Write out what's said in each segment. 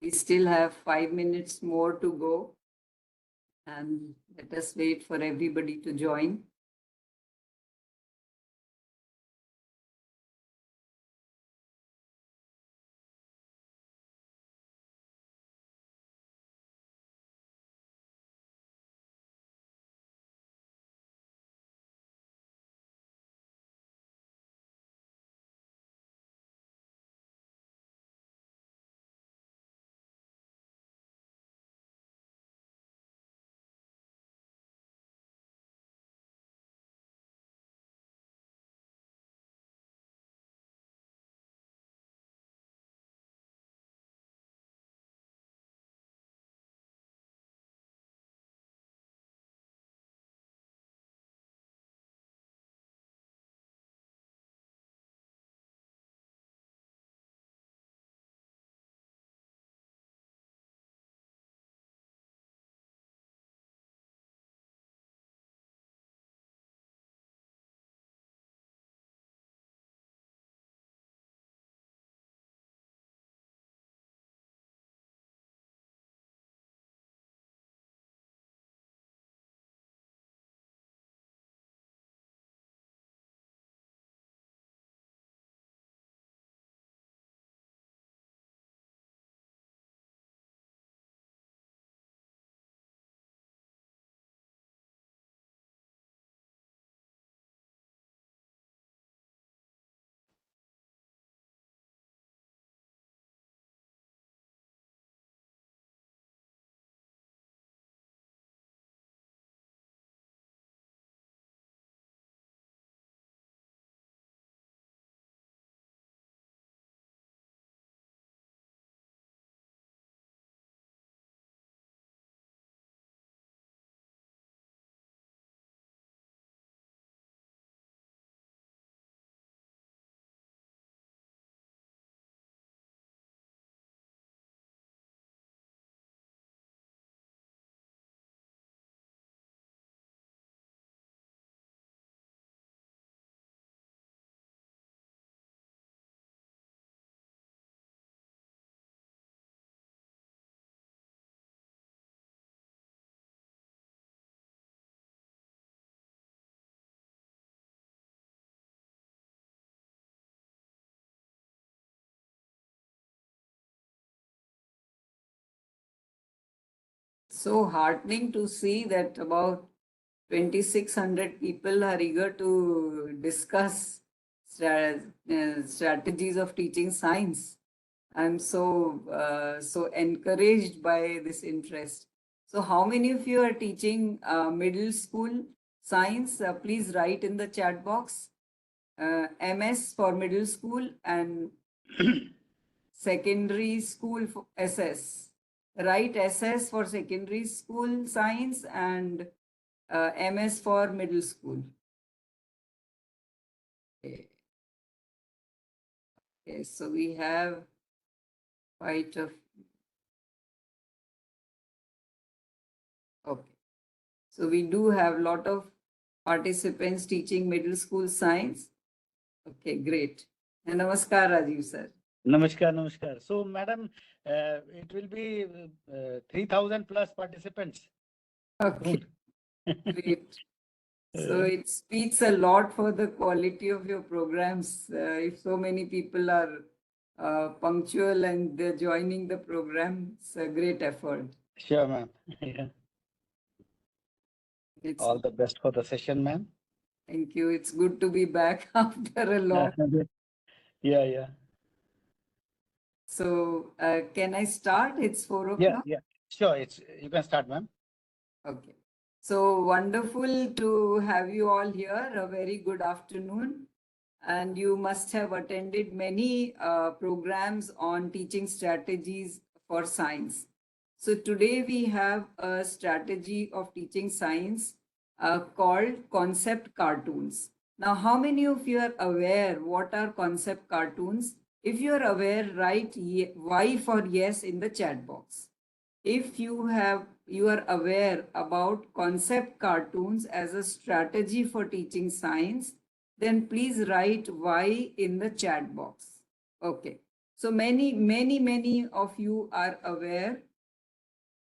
We still have 5 minutes more to go, and let us wait for everybody to join. So heartening to see that about 2,600 people are eager to discuss strategies of teaching science. I'm so encouraged by this interest. So how many of you are teaching middle school science? Please write in the chat box. MS for middle school and secondary school for SS. Write SS for secondary school science and MS for middle school. Okay. Okay, so we have quite a. Okay. So we do have a lot of participants teaching middle school science. Okay, great. And namaskar, Rajiv sir. Namaskar, namaskar. So, madam, it will be 3,000 plus participants. Okay, great. So it speaks a lot for the quality of your programs. If so many people are punctual and they're joining the program, it's a great effort. Sure, ma'am. Yeah. It's, All the best for the session, ma'am. thank you. It's good to be back after a long. Yeah, yeah. So can I start? It's 4 Yeah, o'clock. yeah. Sure, you can start, ma'am. Okay. So wonderful to have you all here. A very good afternoon. And you must have attended many programs on teaching strategies for science. So today we have a strategy of teaching science called concept cartoons. Now, how many of you are aware what are concept cartoons? If you are aware, write Y for yes in the chat box. If you are aware about concept cartoons as a strategy for teaching science, then please write Y in the chat box. Okay. So many of you are aware.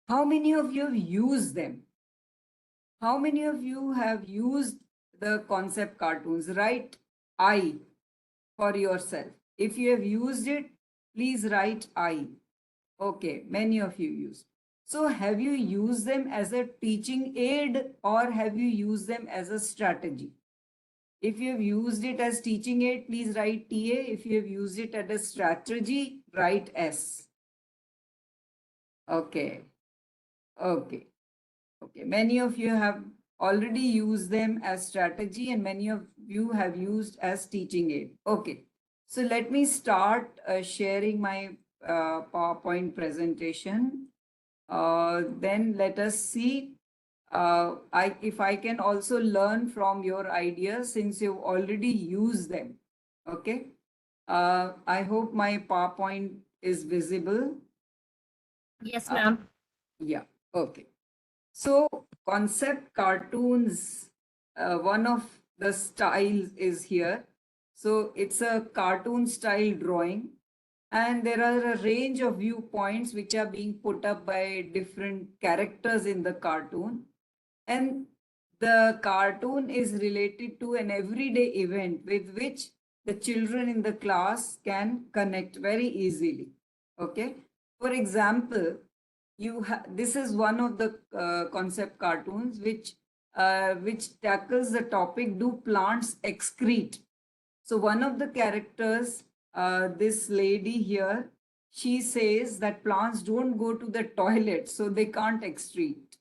How many of you have used them? How many of you have used the concept cartoons? Write I for yourself. If you have used it, please write I. Okay, many of you use. So have you used them as a teaching aid or have you used them as a strategy? If you have used it as teaching aid, please write TA. If you have used it as a strategy, write S. Okay. Okay. Okay. Many of you have already used them as strategy and many of you have used as teaching aid. Okay. So let me start sharing my PowerPoint presentation. Then let us see if I can also learn from your ideas since you've already used them. Okay. I hope my PowerPoint is visible. Yes, ma'am. Yeah. Okay. So concept cartoons, one of the styles is here. So it's a cartoon style drawing and there are a range of viewpoints which are being put up by different characters in the cartoon. And the cartoon is related to an everyday event with which the children in the class can connect very easily. Okay. For example, this is one of the concept cartoons which tackles the topic, do plants excrete? So one of the characters, this lady here, she says that plants don't go to the toilet, so they can't excrete.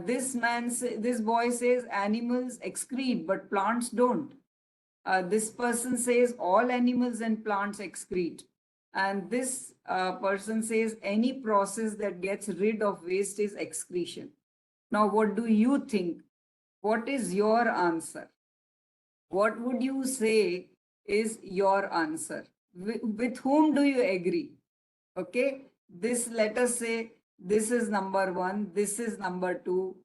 This boy says animals excrete, but plants don't. This person says all animals and plants excrete. And this person says any process that gets rid of waste is excretion. Now, what do you think? What is your answer? What would you say is your answer? With whom do you agree? Okay, this, let us say this is number one, this is number two,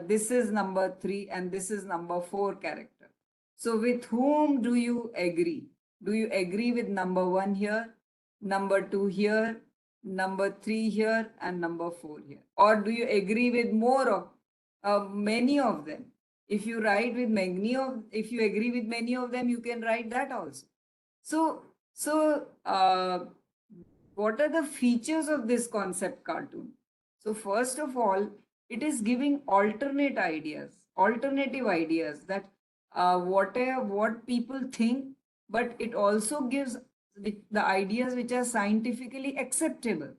this is number three, and this is number four character. So with whom do you agree? Do you agree with number one here, number two here, number three here, and number four here? Or do you agree with more of many of them? If you write with many of, if you agree with many of them, you can write that also. So what are the features of this concept cartoon? So first of all, it is giving alternative ideas that what people think, but it also gives the ideas which are scientifically acceptable.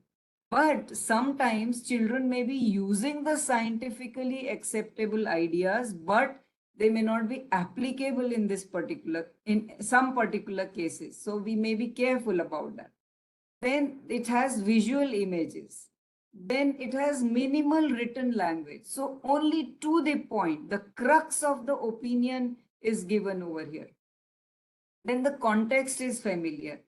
But sometimes children may be using the scientifically acceptable ideas, but they may not be applicable in some particular cases. So we may be careful about that. Then it has visual images. Then it has minimal written language. So only to the point, the crux of the opinion is given over here. Then the context is familiar.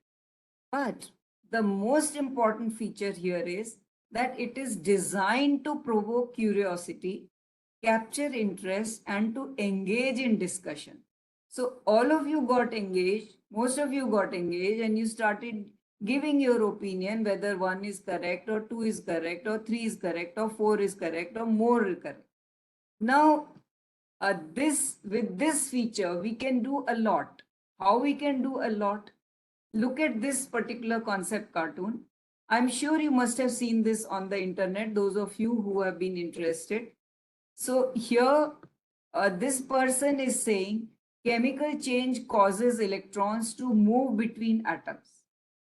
But the most important feature here is that it is designed to provoke curiosity, capture interest, and to engage in discussion. So all of you got engaged, most of you got engaged, and you started giving your opinion whether one is correct, or two is correct, or three is correct, or four is correct, or more is correct. Now, this with this feature, we can do a lot. How we can do a lot? Look at this particular concept cartoon. I'm sure you must have seen this on the internet, those of you who have been interested. So here, this person is saying chemical change causes electrons to move between atoms.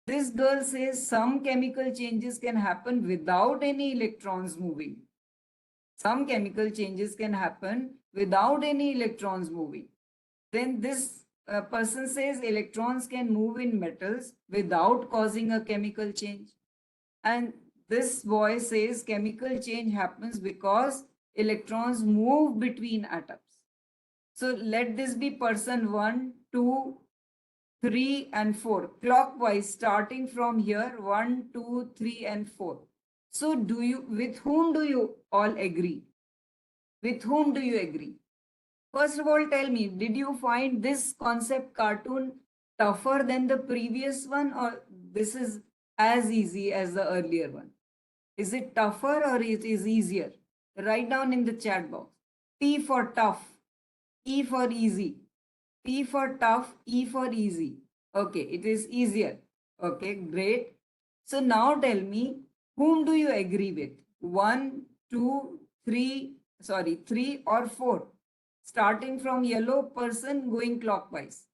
This girl says some chemical changes can happen without any electrons moving. Some chemical changes can happen without any electrons moving. Then this person says electrons can move in metals without causing a chemical change. And this boy says chemical change happens because electrons move between atoms. So let this be person 1, 2, 3, and 4. Clockwise, starting from here, 1, 2, 3, and 4. So with whom do you all agree? With whom do you agree? First of all, tell me, did you find this concept cartoon tougher than the previous one, or this is as easy as the earlier one? Is it tougher or it is easier? Write down in the chat box. T for tough, E for easy. T for tough, E for easy. Okay, it is easier. Okay, great. So now tell me, whom do you agree with? One, two, three, sorry, three or four. Starting from yellow person going clockwise.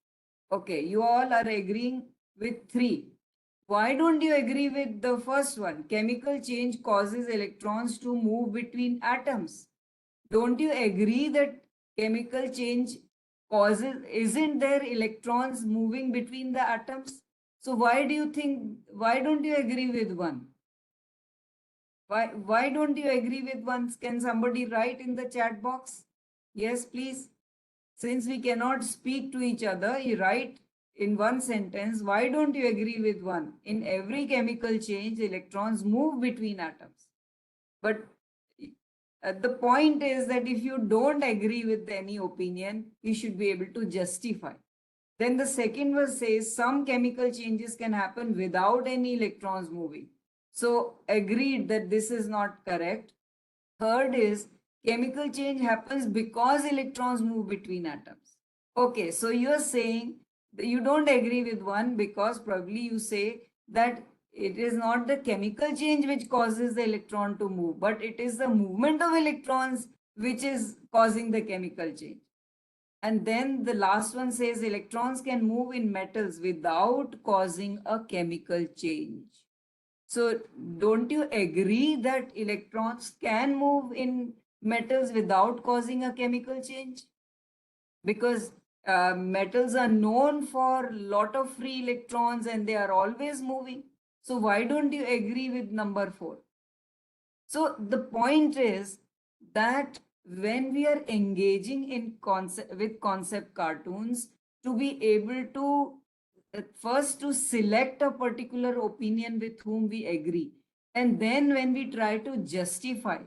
Okay, you all are agreeing with three. Why don't you agree with the first one? Chemical change causes electrons to move between atoms. Don't you agree that chemical change causes, isn't there electrons moving between the atoms? So why do you think, why don't you agree with one? Why don't you agree with one? Can somebody write in the chat box? Yes, please. Since we cannot speak to each other, you write in one sentence, why don't you agree with one? In every chemical change, electrons move between atoms. But the point is that if you don't agree with any opinion, you should be able to justify. Then the second verse says some chemical changes can happen without any electrons moving. So agreed that this is not correct. Third is chemical change happens because electrons move between atoms. Okay, so you're saying that you don't agree with one because probably you say that it is not the chemical change which causes the electron to move, but it is the movement of electrons which is causing the chemical change. And then the last one says electrons can move in metals without causing a chemical change. So don't you agree that electrons can move in metals without causing a chemical change? Because metals are known for a lot of free electrons and they are always moving. So why don't you agree with number 4? So the point is that when we are engaging in concept with concept cartoons, to be able to first to select a particular opinion with whom we agree, and then when we try to justify,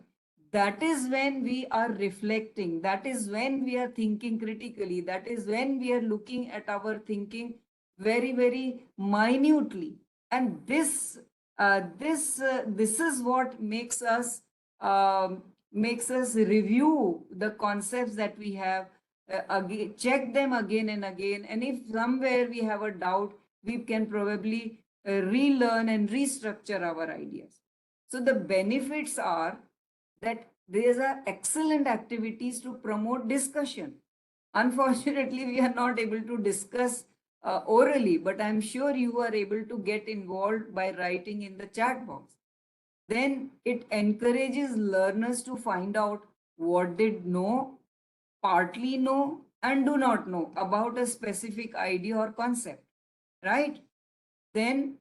that is when we are reflecting, that is when we are thinking critically, that is when we are looking at our thinking very very minutely. And this is what makes us review the concepts that we have, again, check them again and again, and if somewhere we have a doubt, we can probably relearn and restructure our ideas. So the benefits are that these are excellent activities to promote discussion. Unfortunately, we are not able to discuss orally, but I'm sure you are able to get involved by writing in the chat box. Then it encourages learners to find out what they know, partly know, and do not know about a specific idea or concept, right? Then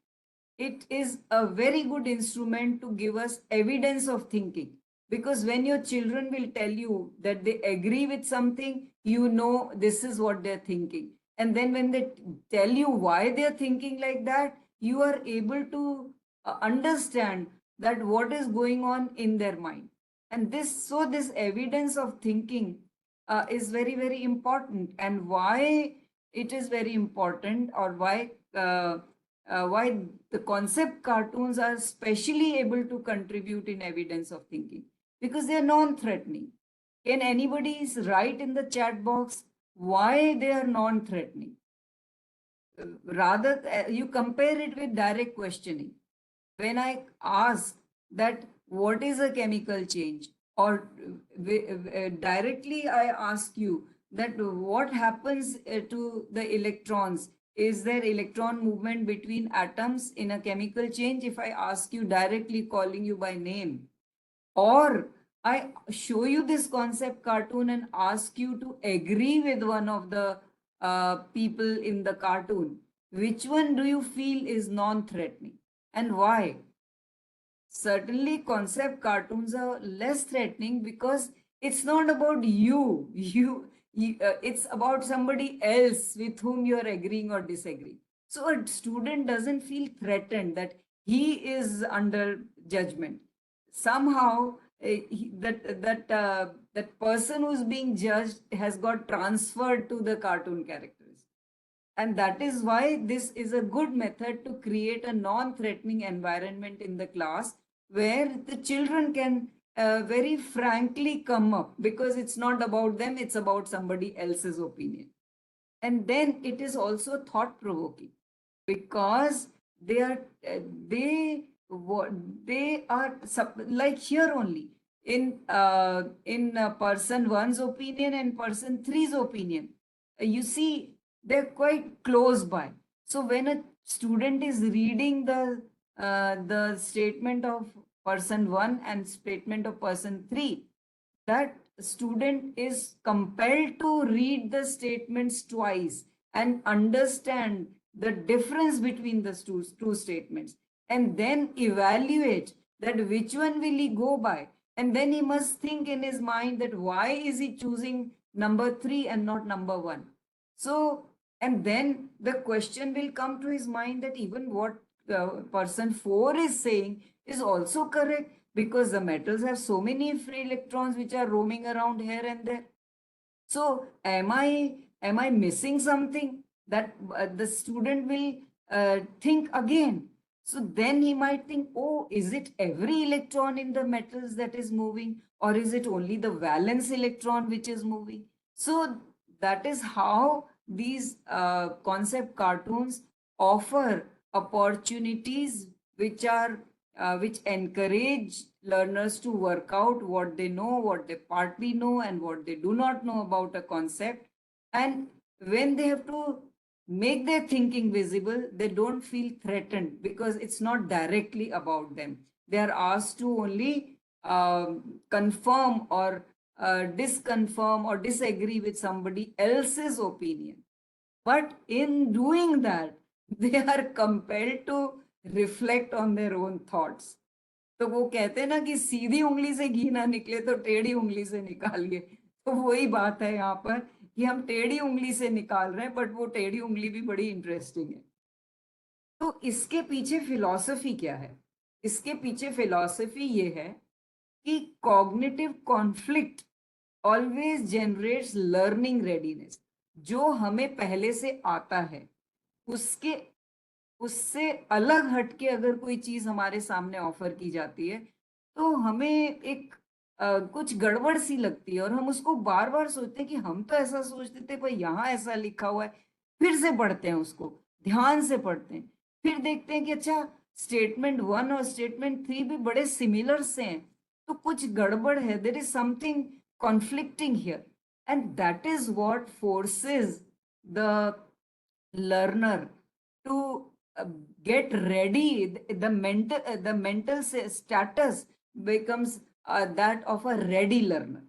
it is a very good instrument to give us evidence of thinking, because when your children will tell you that they agree with something, you know this is what they're thinking, and then when they tell you why they're thinking like that, you are able to understand that what is going on in their mind. And this evidence of thinking is very very important. And why it is very important, or why the concept cartoons are specially able to contribute in evidence of thinking, because they are non-threatening. Can anybody write in the chat box why they are non-threatening? Rather, you compare it with direct questioning. When I ask that what is a chemical change, or directly I ask you that what happens to the electrons, is there electron movement between atoms in a chemical change? If I ask you directly, calling you by name, or I show you this concept cartoon and ask you to agree with one of the people in the cartoon, which one do you feel is non-threatening and why? Certainly concept cartoons are less threatening because it's not about you, it's about somebody else with whom you're agreeing or disagreeing. So a student doesn't feel threatened that he is under judgment. Somehow that person who's being judged has got transferred to the cartoon characters. And that is why this is a good method to create a non-threatening environment in the class where the children can very frankly come up, because it's not about them, it's about somebody else's opinion. And then it is also thought provoking, because they are uh, they they are like here only in person one's opinion and person three's opinion, you see they're quite close by. So when a student is reading the statement of person one and statement of person three, that student is compelled to read the statements twice and understand the difference between the two statements, and then evaluate that which one will he go by. And then he must think in his mind that why is he choosing number 3 and not number 1. So, and then the question will come to his mind that even what person 4 is saying is also correct, because the metals have so many free electrons which are roaming around here and there. So am I missing something? That the student will think again. So then he might think, oh, is it every electron in the metals that is moving, or is it only the valence electron which is moving? So that is how these concept cartoons offer opportunities which are which encourage learners to work out what they know, what they partly know, and what they do not know about a concept. And when they have to make their thinking visible, they don't feel threatened, because it's not directly about them. They are asked to only confirm or disconfirm or disagree with somebody else's opinion. But in doing that, they are compelled to reflect on their own thoughts. तो वो कहते हैं ना कि सीधी उंगली से घी ना निकले तो टेढ़ी उंगली से निकालिए। तो वही बात है यहाँ पर कि हम टेढ़ी उंगली से निकाल रहे हैं, बट वो टेढ़ी उंगली भी बड़ी इंटरेस्टिंग है। तो इसके पीछे फिलॉसफी क्या है? इसके पीछे फिलॉसफी ये है कि cognitive conflict always generates learning readiness. जो हमें पहले से आता है उसके उससे अलग हटके अगर कोई चीज हमारे सामने ऑफर की जाती है, तो हमें एक कुछ गड़बड़ सी लगती है, और हम उसको बार बार सोचते हैं कि हम तो ऐसा सोचते थे, पर यहाँ ऐसा लिखा हुआ है। फिर से पढ़ते हैं उसको, ध्यान से पढ़ते हैं, फिर देखते हैं कि अच्छा स्टेटमेंट 1 और स्टेटमेंट 3 भी बड़े सिमिलर से हैं, तो कुछ गड़बड़ है, there is something conflicting here. And that is what forces the learner to get ready. The mental status becomes that of a ready learner.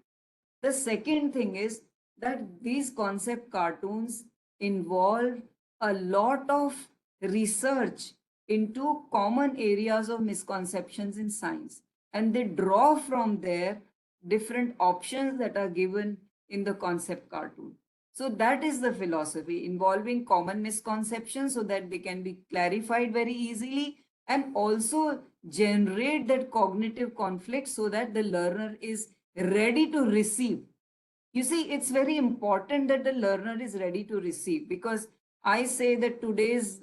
The second thing is that these concept cartoons involve a lot of research into common areas of misconceptions in science, and they draw from there different options that are given in the concept cartoon. So that is the philosophy, involving common misconceptions so that they can be clarified very easily, and also generate that cognitive conflict so that the learner is ready to receive. You see, it's very important that the learner is ready to receive, because I say that today's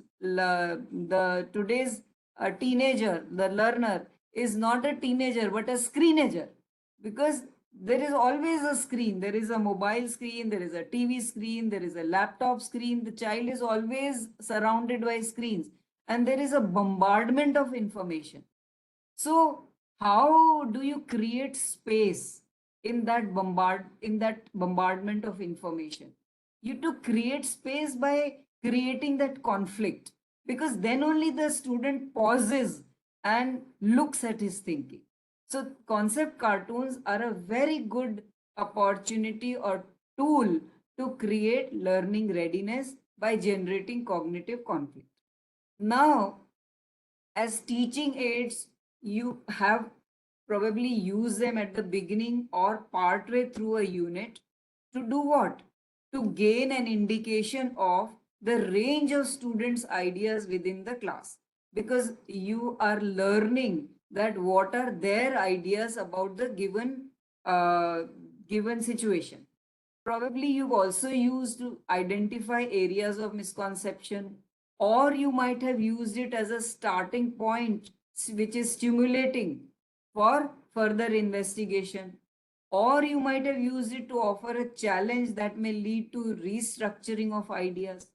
teenager, the learner, is not a teenager but a screenager, because there is always a screen. There is a mobile screen, there is a TV screen, there is a laptop screen. The child is always surrounded by screens, and there is a bombardment of information. So how do you create space in that bombardment of information? You to create space by creating that conflict, because then only the student pauses and looks at his thinking. So concept cartoons are a very good opportunity or tool to create learning readiness by generating cognitive conflict. Now, as teaching aids, you have probably used them at the beginning or partway through a unit to do what? To gain an indication of the range of students' ideas within the class, because you are learning that what are their ideas about the given given situation. Probably you've also used to identify areas of misconception, or you might have used it as a starting point, which is stimulating for further investigation, or you might have used it to offer a challenge that may lead to restructuring of ideas.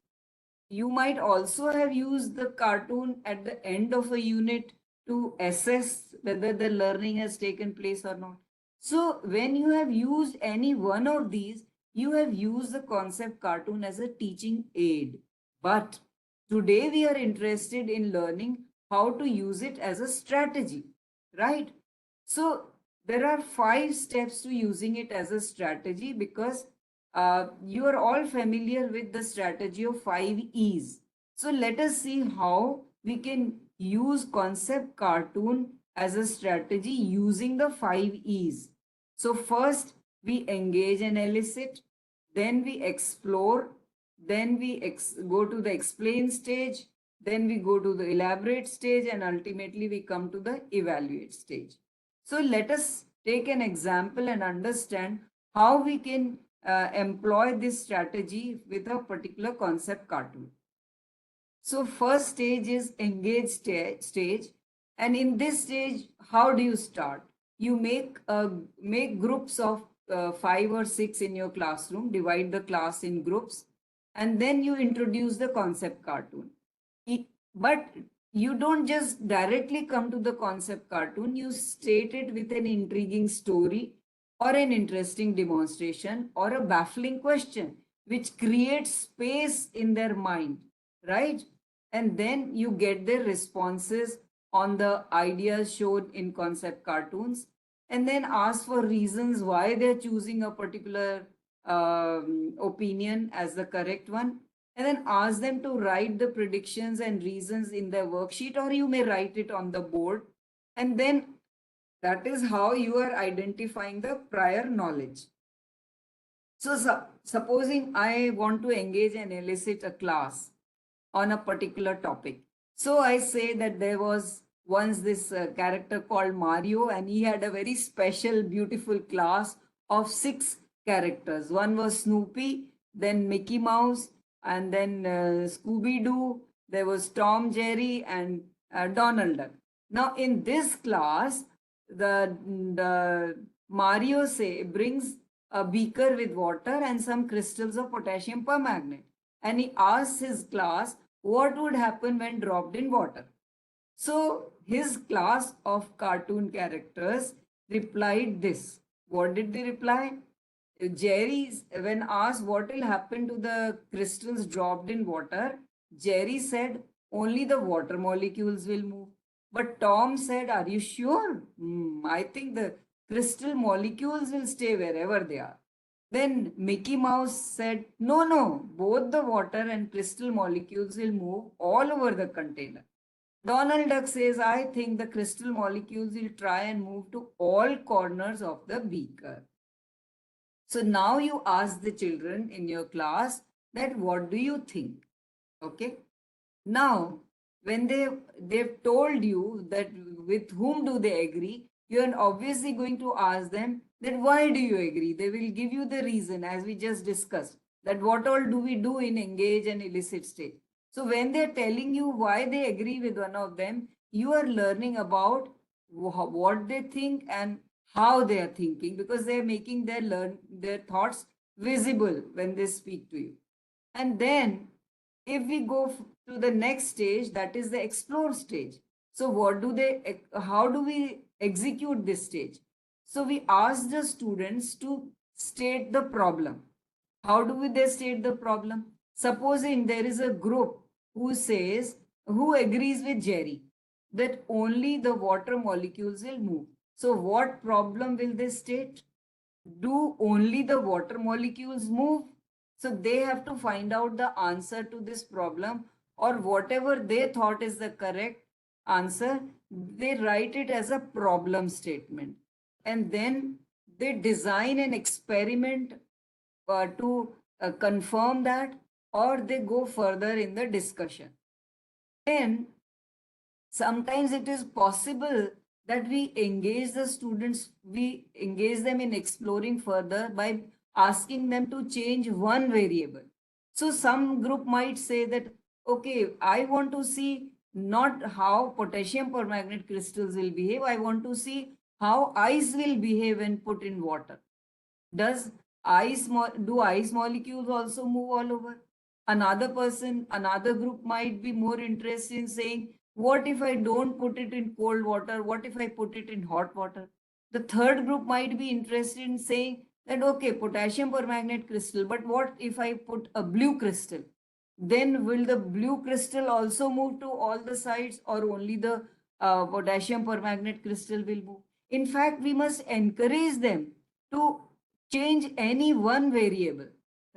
You might also have used the cartoon at the end of a unit to assess whether the learning has taken place or not. So, when you have used any one of these, you have used the concept cartoon as a teaching aid. But today we are interested in learning how to use it as a strategy, right? So, there are 5 steps to using it as a strategy, because you are all familiar with the strategy of 5 E's. So let us see how we can use concept cartoon as a strategy using the 5 E's. So first we engage and elicit, then we explore, then we go to the explain stage, then we go to the elaborate stage, and ultimately we come to the evaluate stage. So let us take an example and understand how we can employ this strategy with a particular concept cartoon. So first stage is engage stage, and in this stage, how do you start? You make groups of 5 or 6 in your classroom, divide the class in groups, and then you introduce the concept cartoon. But you don't just directly come to the concept cartoon, you state it with an intriguing story or an interesting demonstration or a baffling question, which creates space in their mind, right? And then you get their responses on the ideas shown in concept cartoons, and then ask for reasons why they're choosing a particular opinion as the correct one, and then ask them to write the predictions and reasons in their worksheet, or you may write it on the board. And then that is how you are identifying the prior knowledge. So, supposing I want to engage and elicit a class on a particular topic. So I say that there was once this character called Mario, and he had a very special, beautiful class of 6 characters. One was Snoopy, then Mickey Mouse, and then Scooby Doo. There was Tom, Jerry, and Donald Duck. Now, in this class, the Mario brings a beaker with water and some crystals of potassium permanganate, and he asks his class what would happen when dropped in water. So his class of cartoon characters replied this. What did they reply? Jerry, when asked what will happen to the crystals dropped in water, Jerry said only the water molecules will move. But Tom said, are you sure? I think the crystal molecules will stay wherever they are. Then Mickey Mouse said, no, no, both the water and crystal molecules will move all over the container. Donald Duck says, I think the crystal molecules will try and move to all corners of the beaker. So now you ask the children in your class that what do you think? Okay. Now, when they've told you that with whom do they agree, you are obviously going to ask them that why do you agree? They will give you the reason, as we just discussed, that what all do we do in engage and elicit stage. So when they're telling you why they agree with one of them, you are learning about what they think and how they are thinking, because they're making their thoughts visible when they speak to you. And then if we go to the next stage, that is the explore stage. So how do we execute this stage? So we ask the students to state the problem. How do they state the problem? Supposing there is a group who agrees with Jerry that only the water molecules will move. So what problem will they state? Do only the water molecules move? So they have to find out the answer to this problem, or whatever they thought is the correct answer, they write it as a problem statement. And then they design an experiment to confirm that, or they go further in the discussion. Then sometimes it is possible that we engage them in exploring further by asking them to change one variable. So some group might say that, okay, I want to see not how potassium permanganate crystals will behave, I want to see how ice will behave when put in water. Does do ice molecules also move all over? Another person, another group might be more interested in saying, what if I don't put it in cold water? What if I put it in hot water? The third group might be interested in saying that, okay, potassium permanganate crystal, but what if I put a blue crystal? Then will the blue crystal also move to all the sides, or only the potassium permanganate crystal will move? In fact, we must encourage them to change any one variable,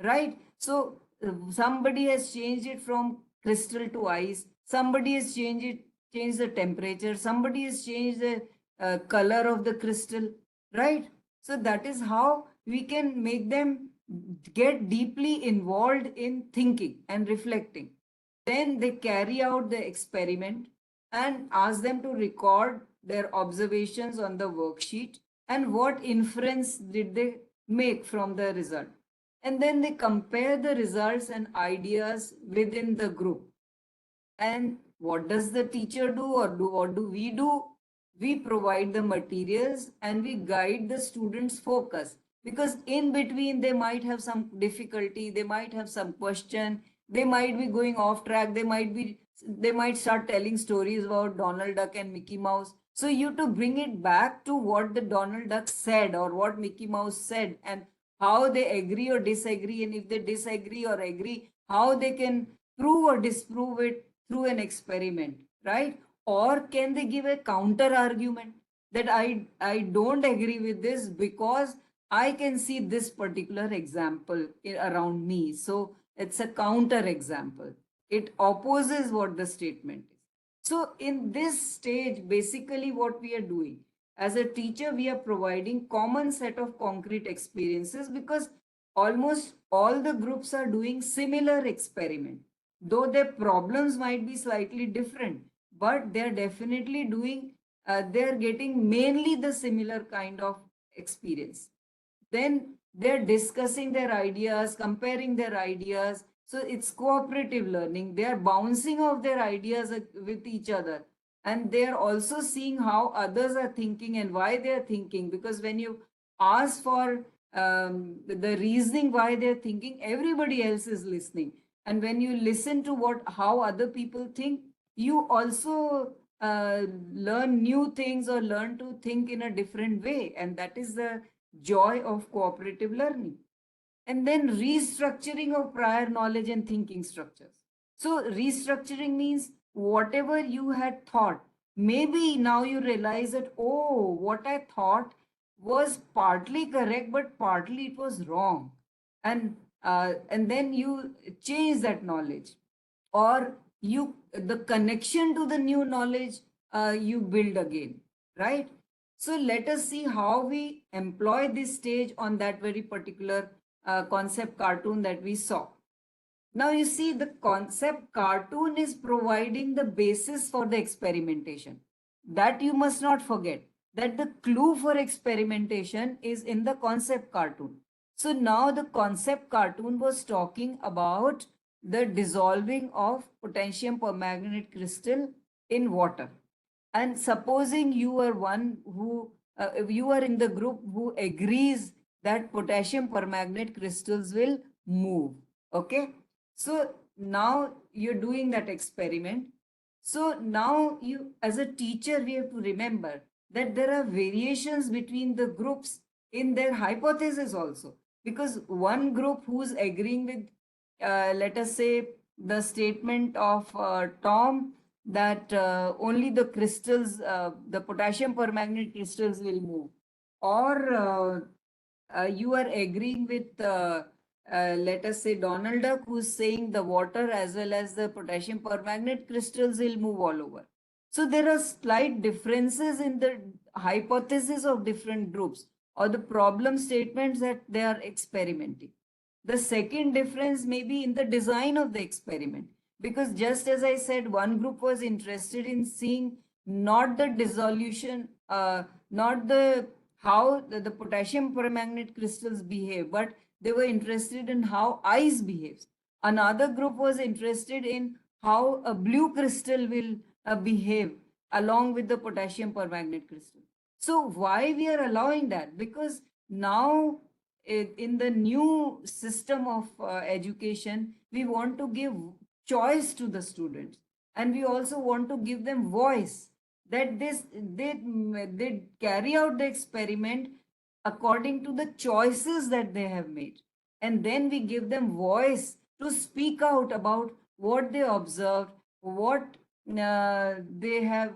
right? So somebody has changed it from crystal to ice, somebody has changed the temperature, somebody has changed the color of the crystal, right? So that is how we can make them get deeply involved in thinking and reflecting. Then they carry out the experiment and ask them to record their observations on the worksheet and what inference did they make from the result. And then they compare the results and ideas within the group. And what does the teacher do, or what do we do? We provide the materials and we guide the students' focus, because in between they might have some difficulty, they might have some question, they might be going off track, they might start telling stories about Donald Duck and Mickey Mouse. So you to bring it back to what the Donald Duck said or what Mickey Mouse said, and how they agree or disagree, and if they disagree or agree, how they can prove or disprove it through an experiment, right? Or can they give a counter argument that I don't agree with this because I can see this particular example around me. So it's a counter example. It opposes what the statement is. So in this stage, basically what we are doing as a teacher, we are providing common set of concrete experiences, because almost all the groups are doing similar experiment, though their problems might be slightly different, but they're definitely doing, they're getting mainly the similar kind of experience. Then they're discussing their ideas, comparing their ideas. So it's cooperative learning. They are bouncing off their ideas with each other. And they're also seeing how others are thinking and why they're thinking. Because when you ask for the reasoning why they're thinking, everybody else is listening. And when you listen to how other people think, you also learn new things or learn to think in a different way. And that is the joy of cooperative learning. And then restructuring of prior knowledge and thinking structures. So restructuring means whatever you had thought, maybe now you realize that, oh, what I thought was partly correct, but partly it was wrong. And then you change that knowledge, or the connection to the new knowledge you build again, right? So let us see how we employ this stage on that very particular concept cartoon that we saw. Now you see, the concept cartoon is providing the basis for the experimentation. That you must not forget, that the clue for experimentation is in the concept cartoon. So now the concept cartoon was talking about the dissolving of potassium permanganate crystal in water. And supposing you are one who, you are in the group who agrees that potassium permanganate crystals will move. Okay. So now you're doing that experiment. So now you, as a teacher, we have to remember that there are variations between the groups in their hypothesis also. Because one group who's agreeing with, let us say, the statement of Tom, that only the crystals, the potassium permanganate crystals will move, or you are agreeing with, let us say, Donald Duck, who's saying the water as well as the potassium permanganate crystals will move all over. So there are slight differences in the hypothesis of different groups or the problem statements that they are experimenting. The second difference may be in the design of the experiment, because just as I said, one group was interested in seeing not the dissolution, not the how the potassium permanganate crystals behave, but they were interested in how ice behaves. Another group was interested in how a blue crystal will behave along with the potassium permanganate crystal. So why we are allowing that? Because now in the new system of education, we want to give choice to the students, and we also want to give them voice, that they carry out the experiment according to the choices that they have made, and then we give them voice to speak out about what they observed, what they have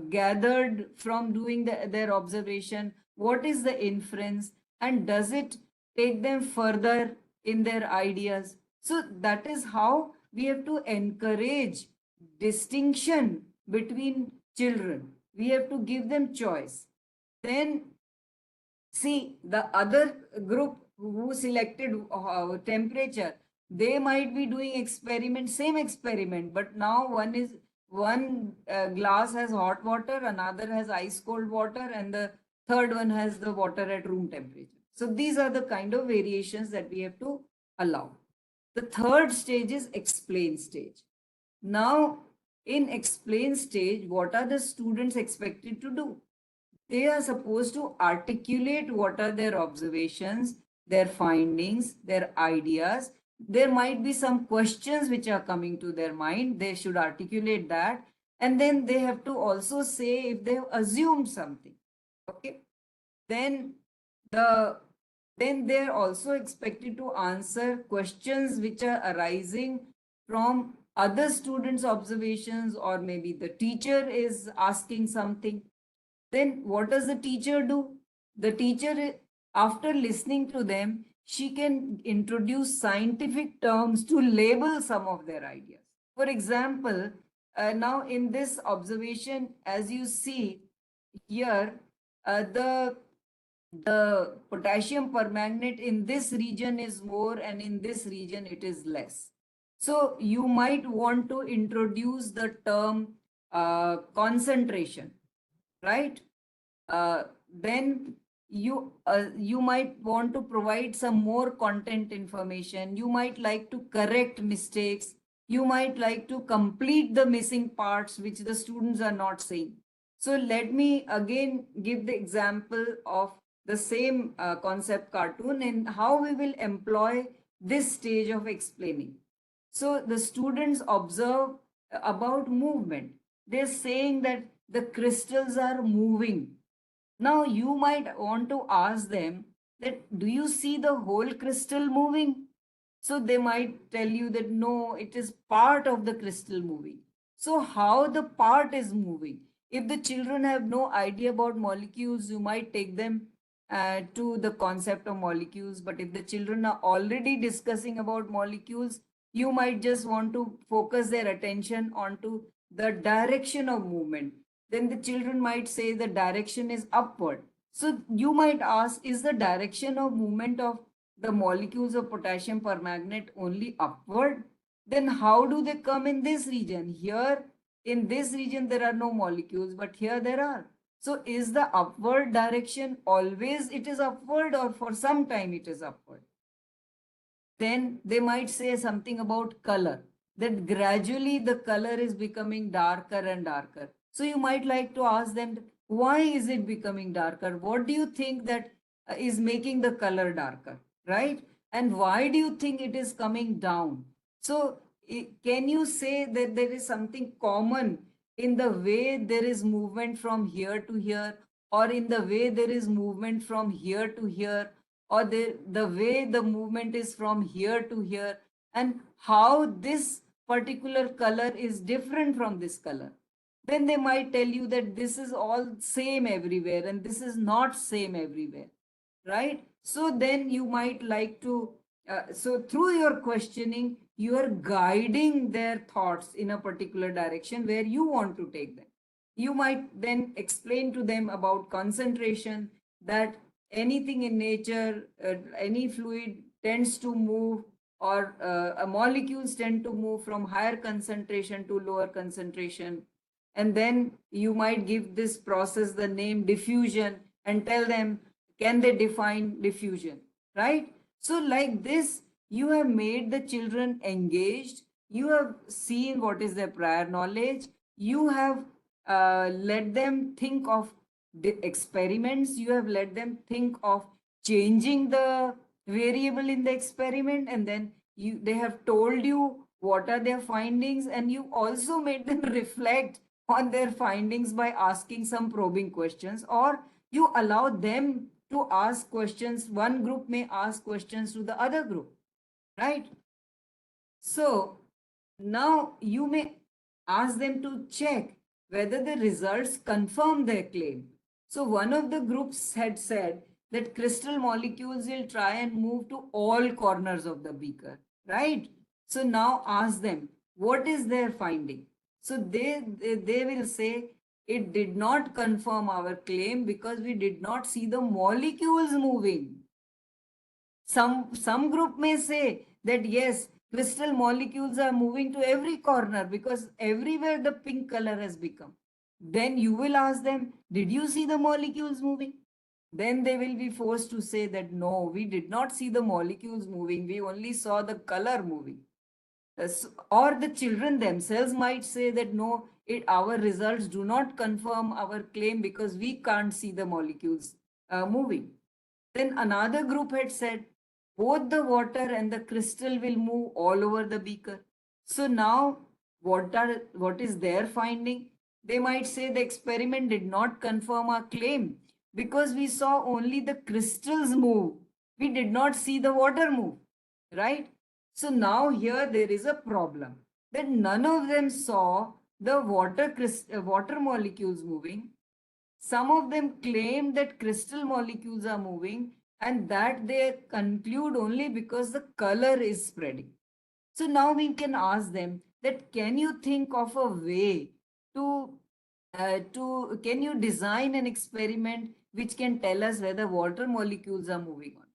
gathered from doing their observation, what is the inference, and does it take them further in their ideas. So that is how we have to encourage distinction between children. We have to give them choice. Then see, the other group who selected temperature, they might be doing experiment, same experiment, but now one glass has hot water, another has ice cold water, and the third one has the water at room temperature. So these are the kind of variations that we have to allow. The third stage is explain stage. Now, in explain stage, what are the students expected to do? They are supposed to articulate what are their observations, their findings, their ideas. There might be some questions which are coming to their mind. They should articulate that. And then they have to also say if they have assumed something. Okay. Then the then they're also expected to answer questions which are arising from other students' observations, or maybe the teacher is asking something. Then what does the teacher do? The teacher, after listening to them, she can introduce scientific terms to label some of their ideas. For example, now in this observation, as you see here, the potassium permanganate in this region is more, and in this region it is less. So you might want to introduce the term concentration, right? Then you might want to provide some more content information. You might like to correct mistakes. You might like to complete the missing parts which the students are not saying. So let me again give the example of the same concept cartoon and how we will employ this stage of explaining. So the students observe about movement. They're saying that the crystals are moving. Now you might want to ask them that, do you see the whole crystal moving? So they might tell you that no, it is part of the crystal moving. So how the part is moving? If the children have no idea about molecules, you might take them to the concept of molecules. But if the children are already discussing about molecules, you might just want to focus their attention onto the direction of movement. Then the children might say the direction is upward. So you might ask, is the direction of movement of the molecules of potassium permanganate only upward? Then how do they come in this region? Here in this region there are no molecules, but here there are. So is the upward direction always it is upward, or for some time it is upward? Then they might say something about color, that gradually the color is becoming darker and darker. So you might like to ask them, why is it becoming darker? What do you think that is making the color darker, right? And why do you think it is coming down? So can you say that there is something common in the way there is movement from here to here, or in the way there is movement from here to here, or the way the movement is from here to here, and how this particular color is different from this color? Then they might tell you that this is all same everywhere and this is not same everywhere, right? So then you might like to so through your questioning you are guiding their thoughts in a particular direction where you want to take them. You might then explain to them about concentration, that anything in nature, any fluid tends to move, or molecules tend to move from higher concentration to lower concentration. And then you might give this process the name diffusion and tell them, can they define diffusion, right? So, like this, you have made the children engaged. You have seen what is their prior knowledge. You have let them think of the experiments. You have let them think of changing the variable in the experiment, and then they have told you what are their findings, and you also made them reflect on their findings by asking some probing questions, or you allow them to ask questions. One group may ask questions to the other group, right? So now you may ask them to check whether the results confirm their claim. So one of the groups had said that crystal molecules will try and move to all corners of the beaker, right? So now ask them, what is their finding? So they will say, it did not confirm our claim because we did not see the molecules moving. Some group may say that yes, crystal molecules are moving to every corner because everywhere the pink color has become. Then you will ask them, did you see the molecules moving? Then they will be forced to say that no, we did not see the molecules moving, we only saw the color moving. Or the children themselves might say that no, our results do not confirm our claim because we can't see the molecules moving. Then another group had said both the water and the crystal will move all over the beaker. So now what is their finding? They might say the experiment did not confirm our claim because we saw only the crystals move. We did not see the water move, right? So now here there is a problem that none of them saw the water molecules moving. Some of them claim that crystal molecules are moving, and that they conclude only because the color is spreading. So now we can ask them that can you think of a way to can you design an experiment which can tell us whether water molecules are moving on?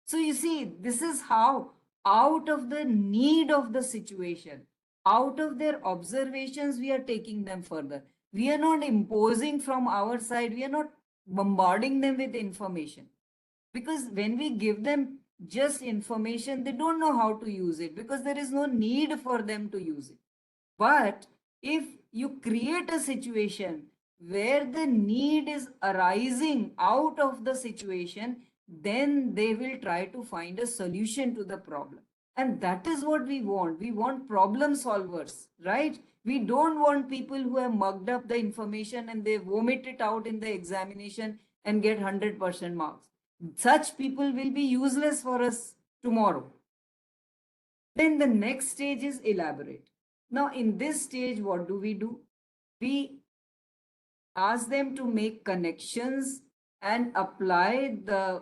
So you see, this is how, out of the need of the situation, out of their observations, we are taking them further. We are not imposing from our side, we are not bombarding them with information. Because when we give them just information, they don't know how to use it because there is no need for them to use it. But if you create a situation where the need is arising out of the situation, then they will try to find a solution to the problem. And that is what we want. We want problem solvers, right? We don't want people who have mugged up the information and they vomit it out in the examination and get 100% marks. Such people will be useless for us tomorrow. Then the next stage is elaborate. Now, in this stage, what do? We ask them to make connections and apply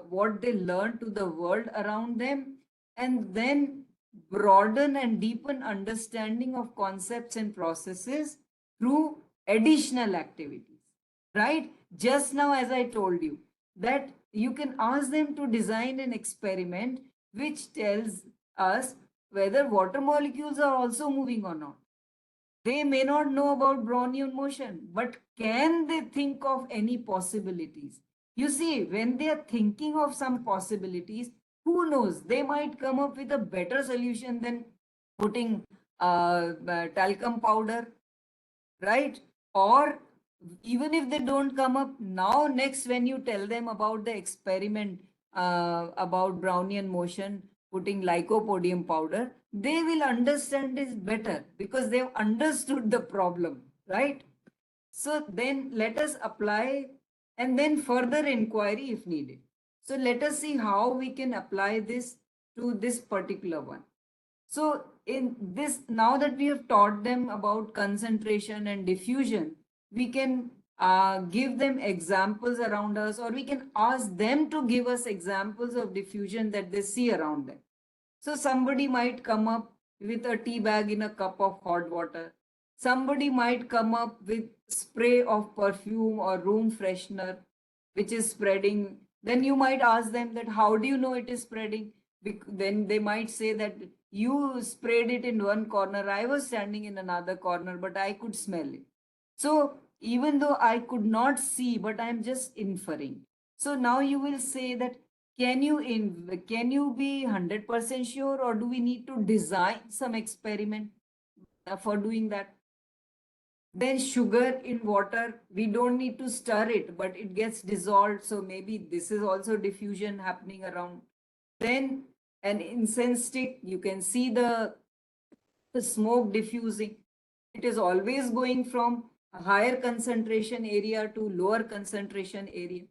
what they learn to the world around them, and then broaden and deepen understanding of concepts and processes through additional activities. Right? Just now, as I told you, that you can ask them to design an experiment which tells us whether water molecules are also moving or not. They may not know about Brownian motion, but can they think of any possibilities? You see, when they are thinking of some possibilities, who knows? They might come up with a better solution than putting talcum powder, right? Or even if they don't come up now, next when you tell them about the experiment about Brownian motion, putting lycopodium powder, they will understand this better because they've understood the problem, right? So then let us apply and then further inquiry if needed. So let us see how we can apply this to this particular one. So in this, now that we have taught them about concentration and diffusion, we can give them examples around us, or we can ask them to give us examples of diffusion that they see around them. So somebody might come up with a tea bag in a cup of hot water. Somebody might come up with spray of perfume or room freshener, which is spreading. Then you might ask them that, how do you know it is spreading? Then they might say that you sprayed it in one corner. I was standing in another corner, but I could smell it. So even though I could not see, but I'm just inferring. So now you will say that can you be 100% sure, or do we need to design some experiment for doing that? Then sugar in water, we don't need to stir it, but it gets dissolved. So maybe this is also diffusion happening around. Then an incense stick, you can see the smoke diffusing. It is always going from a higher concentration area to lower concentration area.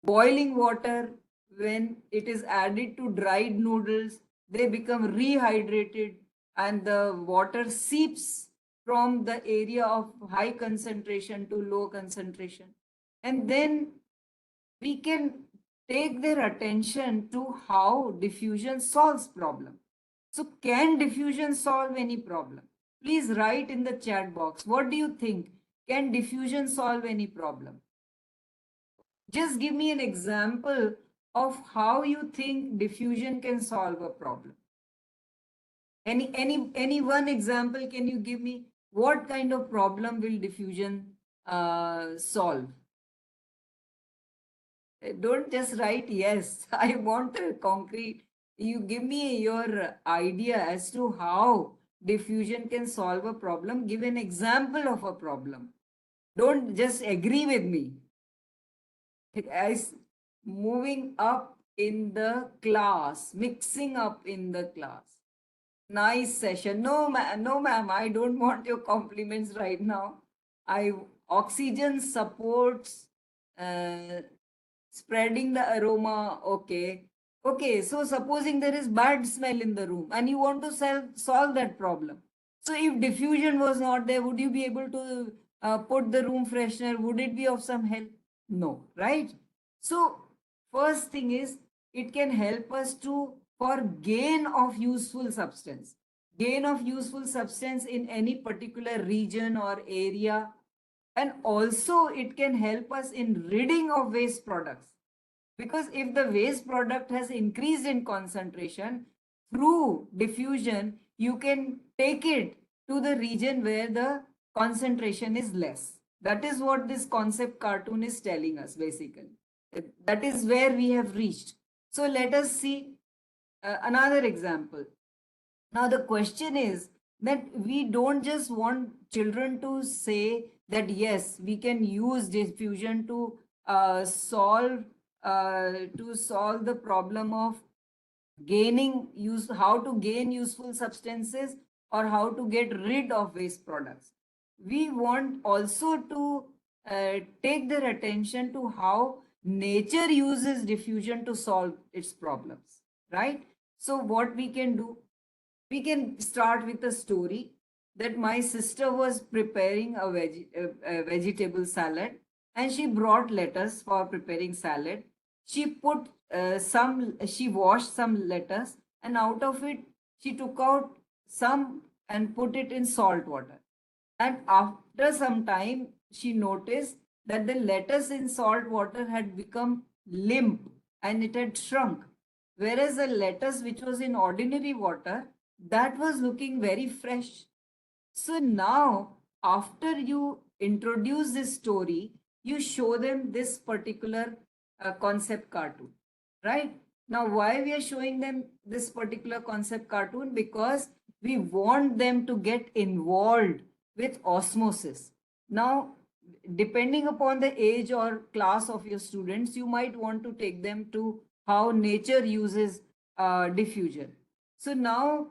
Boiling water, when it is added to dried noodles, they become rehydrated and the water seeps from the area of high concentration to low concentration. And then we can take their attention to how diffusion solves problem. So can diffusion solve any problem? Please write in the chat box. What do you think? Can diffusion solve any problem? Just give me an example of how you think diffusion can solve a problem. Any one example can you give me? What kind of problem will diffusion solve? Don't just write yes. I want a concrete. You give me your idea as to how diffusion can solve a problem. Give an example of a problem. Don't just agree with me. As moving up in the class, mixing up in the class. Nice session. No, no, ma'am. I don't want your compliments right now. Oxygen supports spreading the aroma. Okay. Okay. So supposing there is bad smell in the room and you want to solve that problem. So if diffusion was not there, would you be able to put the room freshener? Would it be of some help? No, right? So first thing is it can help us to for gain of useful substance. Gain of useful substance in any particular region or area. And also it can help us in ridding of waste products. Because if the waste product has increased in concentration, through diffusion, you can take it to the region where the concentration is less. That is what this concept cartoon is telling us basically. That is where we have reached. So let us see another example. Now the question is that we don't just want children to say that yes, we can use diffusion to solve the problem of how to gain useful substances or how to get rid of waste products. We want also to take their attention to how nature uses diffusion to solve its problems, right? So what we can do, we can start with a story that my sister was preparing a vegetable salad and she brought lettuce for preparing salad. She put she washed some lettuce and out of it, she took out some and put it in salt water. And after some time, she noticed that the lettuce in salt water had become limp and it had shrunk. Whereas the lettuce which was in ordinary water, that was looking very fresh. So now, after you introduce this story, you show them this particular concept cartoon, right? Now, why we are showing them this particular concept cartoon? Because we want them to get involved with osmosis. Now, depending upon the age or class of your students, you might want to take them to how nature uses diffusion. So now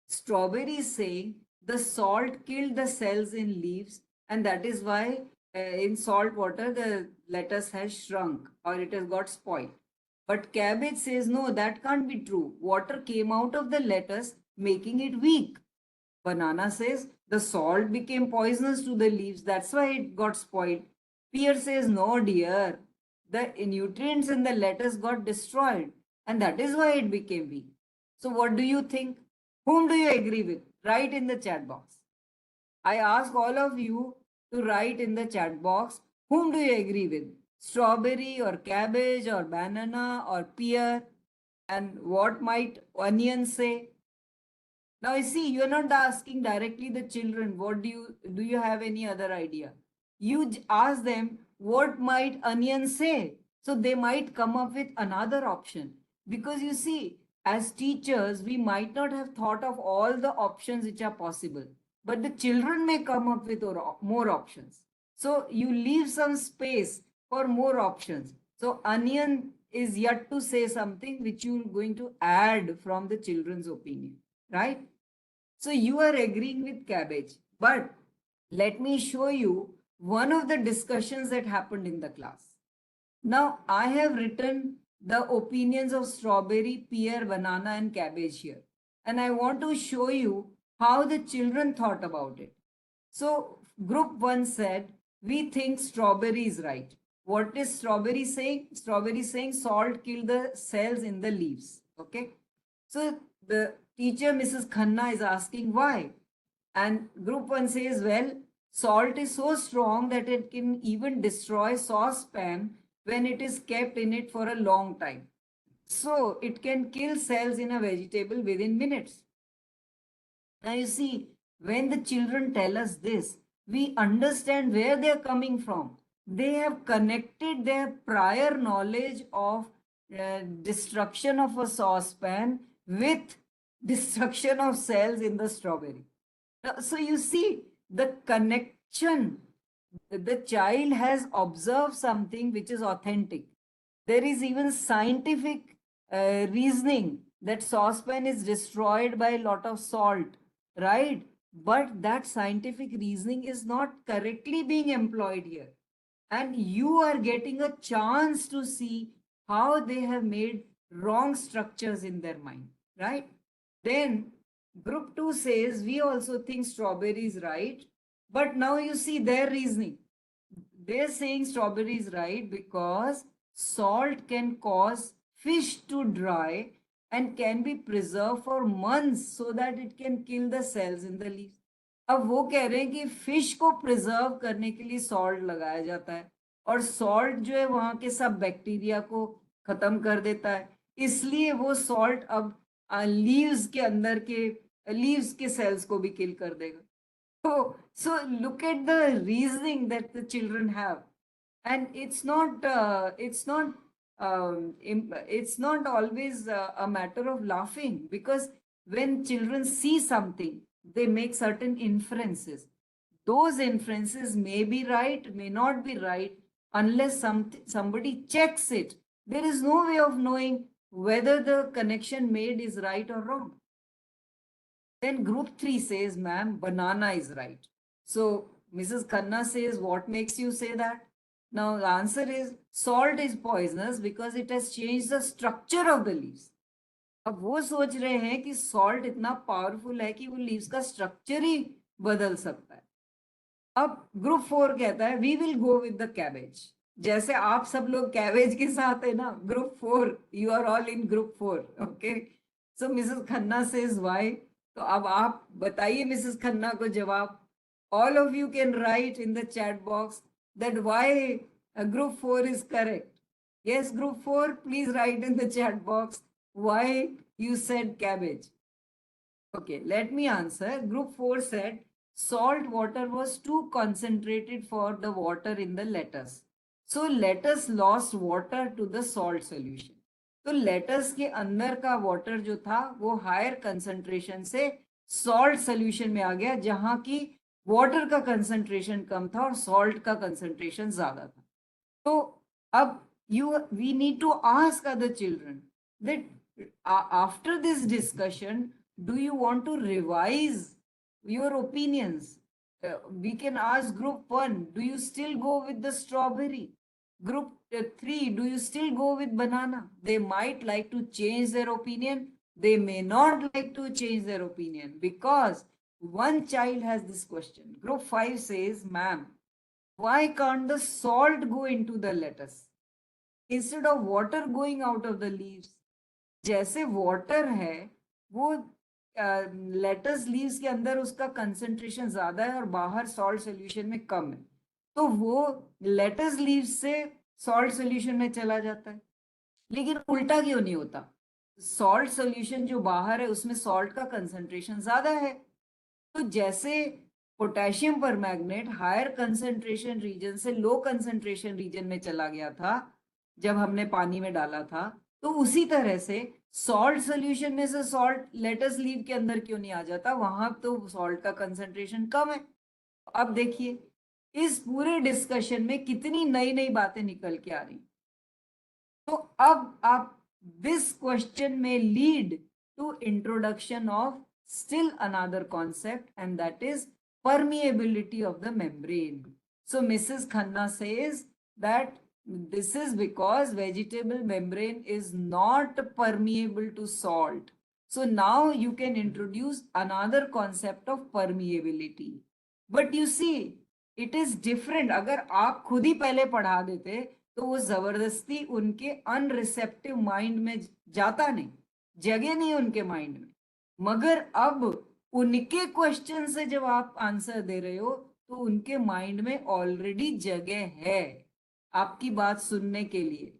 Strawberry is saying the salt killed the cells in leaves, and that is why in salt water the lettuce has shrunk or it has got spoiled. But Cabbage says no, that can't be true. Water came out of the lettuce, making it weak. Banana says the salt became poisonous to the leaves, that's why it got spoiled. Pear says no, dear. The nutrients in the lettuce got destroyed, and that is why it became weak. So, what do you think? Whom do you agree with? Write in the chat box. I ask all of you to write in the chat box whom do you agree with? Strawberry or cabbage or banana or pear? And what might onion say? Now you see, you're not asking directly the children, what do you have any other idea? You ask them, what might onion say? So they might come up with another option, because you see, as teachers, we might not have thought of all the options which are possible, but the children may come up with more options. So you leave some space for more options. So onion is yet to say something which you're going to add from the children's opinion, right? So you are agreeing with cabbage, but let me show you one of the discussions that happened in the class. Now I have written the opinions of strawberry, pear, banana and cabbage here. And I want to show you how the children thought about it. So group 1 said, we think strawberry is right. What is strawberry saying? Strawberry saying salt kill the cells in the leaves. Okay. So the teacher, Mrs. Khanna, is asking why. And group 1 says, well, salt is so strong that it can even destroy saucepan when it is kept in it for a long time. So it can kill cells in a vegetable within minutes. Now you see, when the children tell us this, we understand where they are coming from. They have connected their prior knowledge of destruction of a saucepan with destruction of cells in the strawberry. So you see the connection. The child has observed something which is authentic. There is even scientific reasoning that saucepan is destroyed by a lot of salt, right? But that scientific reasoning is not correctly being employed here. And you are getting a chance to see how they have made wrong structures in their mind, right? Then group 2 says, we also think strawberry is right. But now you see their reasoning. They're saying strawberry is right because salt can cause fish to dry and can be preserved for months so that it can kill the cells in the leaves. अब वो कह रहे हैं कि fish को preserve करने के लिए सॉल्ट लगाया जाता है और सॉल्ट जो है वहां के सब बैक्टीरिया को खत्म कर देता है, इसलिए वो सॉल्ट अब लीव्स के अंदर के लीव्स के सेल्स को भी किल कर देगा. So look at the reasoning that the children have, and it's not always a matter of laughing, because when children see something, they make certain inferences. Those inferences may be right, may not be right, unless somebody checks it. There is no way of knowing whether the connection made is right or wrong. Then group 3 says, ma'am, banana is right. So Mrs. Khanna says, what makes you say that? Now the answer is, salt is poisonous because it has changed the structure of the leaves. अब वो सोच रहे हैं कि salt इतना powerful है कि वो leaves का structure ही बदल सकता है. अब ग्रुप 4 कहता है, we will go with the cabbage. जैसे आप सब लोग कैबेज के साथ है ना, group 4, you are all in group 4. Okay. So Mrs. Khanna says why? तो अब आप बताइए मिसेस खन्ना को जवाब. All of you can write in the chat box that why group 4 is correct. Yes, group 4, please write in the chat box why you said cabbage. Okay, let me answer. Group 4 said salt water was too concentrated for the water in the lettuce. So lettuce lost water to the salt solution. तो latus के अंदर का water जो था वो higher concentration से salt solution में आ गया, जहां की वाटर का कंसंट्रेशन कम था और सॉल्ट का कंसंट्रेशन ज्यादा था. तो अब we need to ask other children that after this discussion do you want to revise your opinions. We can ask group 1, do you still go with the strawberry? Group 3, do you still go with banana? They might like to change their opinion. They may not like to change their opinion, because one child has this question. Group 5 says, ma'am, why can't the salt go into the lettuce instead of water going out of the leaves? जैसे water है वो latus leaves के अंदर उसका concentration ज्यादा है और बाहर सॉल्ट सोल्यूशन में कम है, तो वो लेटस लीव्स से सॉल्ट सोल्यूशन में चला जाता है. लेकिन उल्टा क्यों नहीं होता? सॉल्ट सोल्यूशन जो बाहर है उसमें सॉल्ट का कंसंट्रेशन ज्यादा है. तो जैसे पोटेशियम पर मैग्नेट हायर कंसंट्रेशन रीजन से लो कंसंट्रेशन रीजन में चला गया था, जब हमने पानी में डाला था, तो उसी तरह से सॉल्ट सोल्यूशन में से सॉल्ट लेटस लीव के अंदर क्यों नहीं आ जाता, वहां तो सॉल्ट का कंसंट्रेशन कम है। अब देखिए इस पूरे डिस्कशन में कितनी नई नई बातें निकल के आ रही। तो अब आप दिस क्वेश्चन में lead to introduction of still another concept, and that is permeability of the membrane. So Mrs. Khanna says that this is because vegetable membrane is not permeable to salt. So now you can introduce another concept of permeability. But you see, it is different. अगर आप खुद ही पहले पढ़ा देते तो वो जबरदस्ती उनके अनरिसेप्टिव माइंड में जाता नहीं, जगह नहीं उनके माइंड में। मगर अब उनके क्वेश्चन से जब आप आंसर दे रहे हो तो उनके माइंड में ऑलरेडी जगह है आपकी बात सुनने के लिए,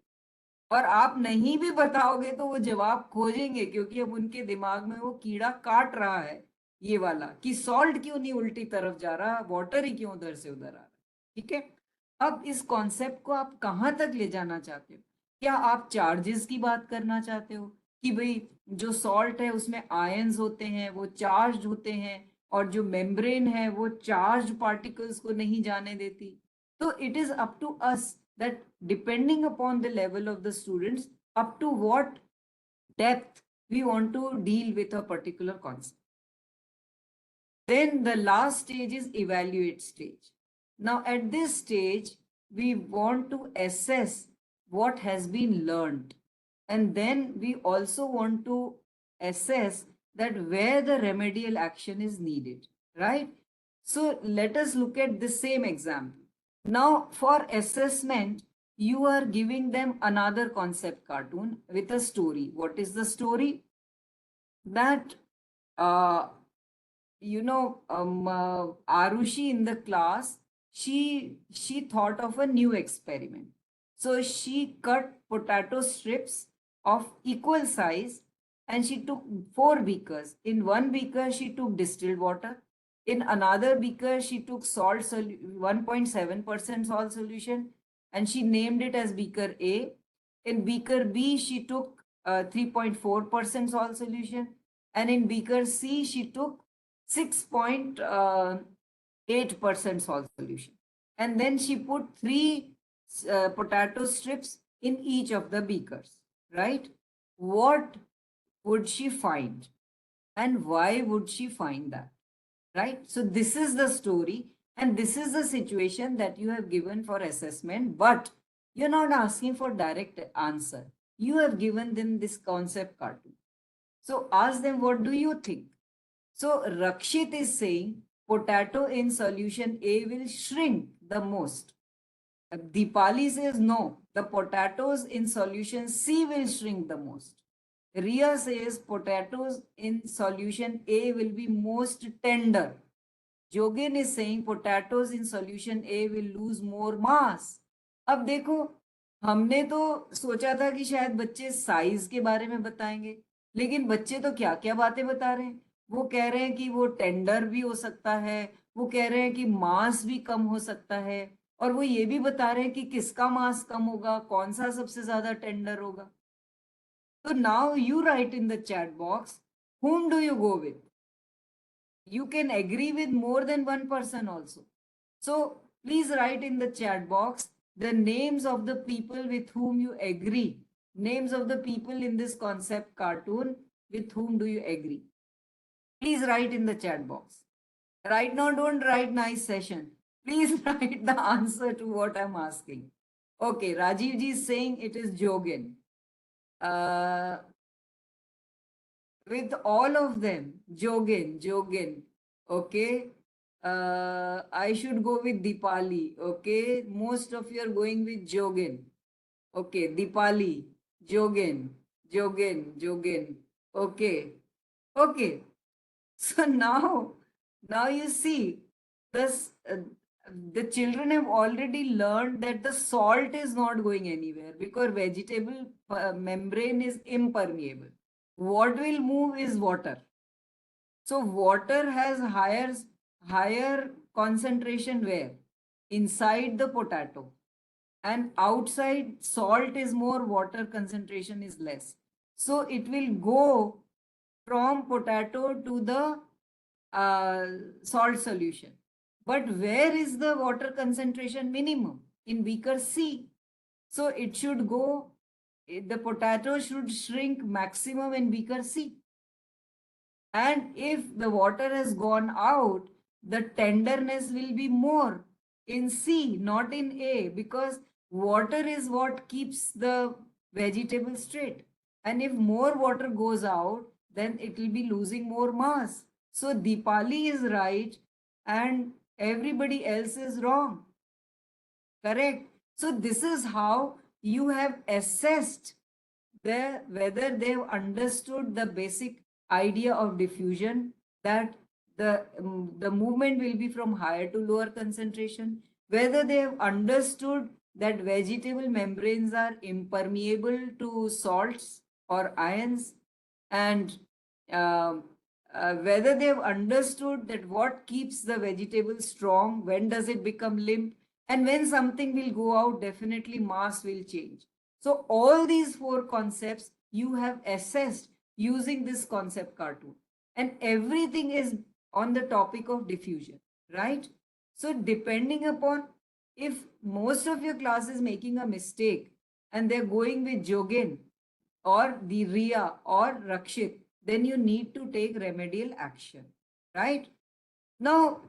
और आप नहीं भी बताओगे तो वो जवाब खोजेंगे, क्योंकि अब उनके दिमाग में वो कीड़ा काट रहा है ये वाला कि सॉल्ट क्यों नहीं उल्टी तरफ जा रहा, वाटर ही क्यों उधर से उधर आ रहा। ठीक है, अब इस कॉन्सेप्ट को आप कहाँ तक ले जाना चाहते हो? क्या आप चार्जेस की बात करना चाहते हो कि भाई जो सॉल्ट है उसमें आयंस होते हैं, वो चार्ज होते हैं, और जो मेम्ब्रेन है वो चार्ज पार्टिकल्स को नहीं जाने देती? तो it is up to us that depending upon the level of the students, up to what depth we want to deal with a particular concept. Then the last stage is evaluate stage. Now at this stage, we want to assess what has been learned. And then we also want to assess that where the remedial action is needed, right? So let us look at the same example. Now for assessment, you are giving them another concept cartoon with a story. What is the story? That Arushi in the class, she thought of a new experiment. So she cut potato strips of equal size and she took 4 beakers. In one beaker, she took distilled water. In another beaker, she took 1.7% salt solution and she named it as beaker A. In beaker B, she took 3.4% salt solution. And in beaker C, she took 6.8% salt solution. And then she put 3 potato strips in each of the beakers, right? What would she find? And why would she find that? Right? So this is the story and this is the situation that you have given for assessment, but you're not asking for direct answer. You have given them this concept cartoon. So ask them, what do you think? So Rakshit is saying potato in solution A will shrink the most. Deepali says no, the potatoes in solution C will shrink the most. Ria says potatoes in solution A will be most tender. Jogin is saying potatoes in solution A will lose more mass. अब देखो, हमने तो सोचा था कि शायद बच्चे size के बारे में बताएंगे, लेकिन बच्चे तो क्या क्या बातें बता रहे हैं। वो कह रहे हैं कि वो टेंडर भी हो सकता है, वो कह रहे हैं कि मास भी कम हो सकता है, और वो ये भी बता रहे हैं कि किसका मास कम होगा, कौन सा सबसे ज्यादा टेंडर होगा। So now you write in the chat box, whom do you go with? You can agree with more than one person also. So please write in the chat box the names of the people with whom you agree. Names of the people in this concept cartoon, with whom do you agree? Please write in the chat box. Right now, don't write nice session. Please write the answer to what I'm asking. Okay, Rajiv ji is saying it is Jogin. With all of them, Jogin. Okay. I should go with Deepali. Okay. Most of you are going with Jogin. Okay. Deepali, Jogin. Okay. Okay. So now you see this. The children have already learned that the salt is not going anywhere because vegetable membrane is impermeable. What will move is water. So water has higher concentration where? Inside the potato. and outside salt is more, water concentration is less. So it will go from potato to the salt solution. But where is the water concentration minimum? In beaker C. So it should go, the potato should shrink maximum in beaker C. And if the water has gone out, the tenderness will be more in C, not in A, because water is what keeps the vegetable straight. And if more water goes out, then it will be losing more mass. So Dipali is right and everybody else is wrong. Correct. So this is how you have assessed whether they've understood the basic idea of diffusion, that the movement will be from higher to lower concentration, whether they have understood that vegetable membranes are impermeable to salts or ions, and um, whether they have understood that what keeps the vegetable strong, when does it become limp, and when something will go out, definitely mass will change. So all these four concepts you have assessed using this concept cartoon, and everything is on the topic of diffusion, right? So depending upon, if most of your class is making a mistake and they're going with Jogin or the Riya or Rakshit, then you need to take remedial action, right? Now,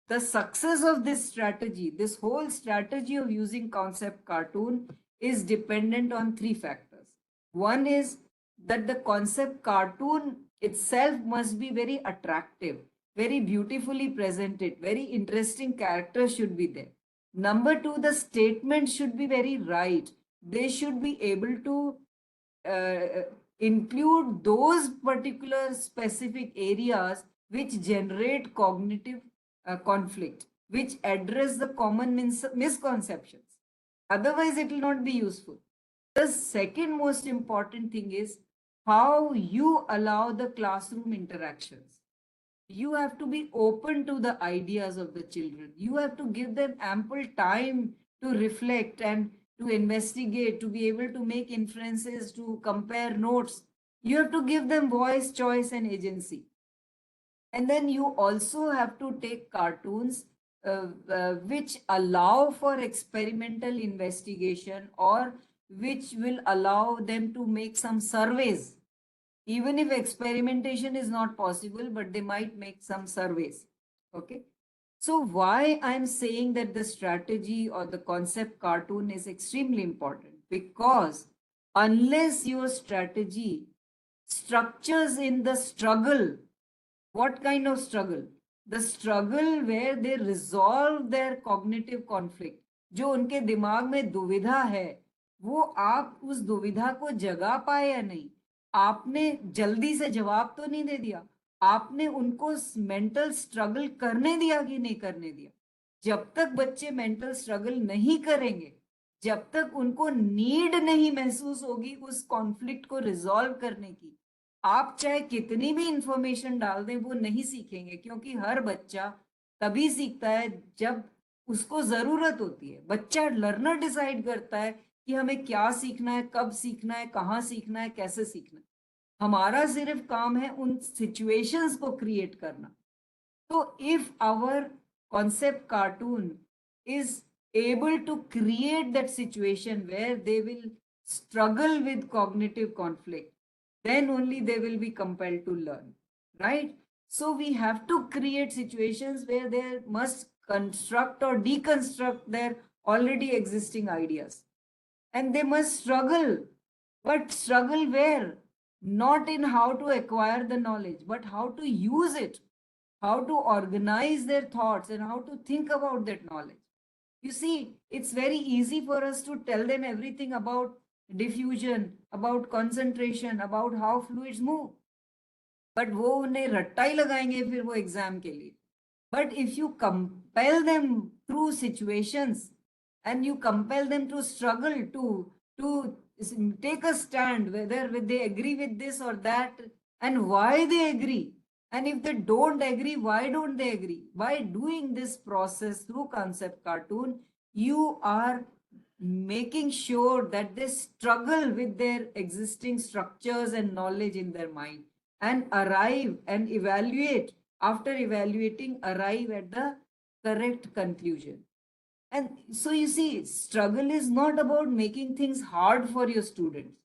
the success of this strategy, this whole strategy of using concept cartoon, is dependent on three factors. One is that the concept cartoon itself must be very attractive, very beautifully presented, very interesting characters should be there. Number two, the statement should be very right. They should be able to include those particular specific areas which generate cognitive conflict, which address the common misconceptions. Otherwise, it will not be useful. The second most important thing is how you allow the classroom interactions. You have to be open to the ideas of the children. You have to give them ample time to reflect and to investigate, to be able to make inferences, to compare notes. You have to give them voice, choice, and agency. And then you also have to take cartoons which allow for experimental investigation, or which will allow them to make some surveys. Even if experimentation is not possible, but they might make some surveys. Okay. So why I'm saying that the strategy or the concept cartoon is extremely important? Because unless your strategy structures in the struggle, what kind of struggle? The struggle where they resolve their cognitive conflict. जो उनके दिमाग में दुविधा है, वो आप उस दुविधा को जगा पाए या नहीं, आपने जल्दी से जवाब तो नहीं दे दिया, आपने उनको मेंटल स्ट्रगल करने दिया कि नहीं करने दिया. जब तक बच्चे मेंटल स्ट्रगल नहीं करेंगे, जब तक उनको नीड नहीं महसूस होगी उस कॉन्फ्लिक्ट को रिजॉल्व करने की, आप चाहे कितनी भी इंफॉर्मेशन डाल दें वो नहीं सीखेंगे. क्योंकि हर बच्चा तभी सीखता है जब उसको जरूरत होती है. बच्चा लर्नर डिसाइड करता है कि हमें क्या सीखना है, कब सीखना है, कहाँ सीखना है, कैसे सीखना है. हमारा सिर्फ काम है उन सिचुएशंस को क्रिएट करना. तो if our concept cartoon is able to create that situation where they will struggle with cognitive conflict, then only they will be compelled to learn, right? So we have to create situations where they must construct or deconstruct their already existing ideas, and they must struggle. But struggle where? Not in how to acquire the knowledge, but how to use it, how to organize their thoughts, and how to think about that knowledge. You see, it's very easy for us to tell them everything about diffusion, about concentration, about how fluids move. But वो उन्हें रट्टा ही लगाएंगे फिर वो exam के लिए. But if you compel them through situations, and you compel them to struggle, to take a stand, whether they agree with this or that, and why they agree, and if they don't agree, why don't they agree? By doing this process through concept cartoon, you are making sure that they struggle with their existing structures and knowledge in their mind and arrive and evaluate, after evaluating, arrive at the correct conclusion. And so you see, struggle is not about making things hard for your students.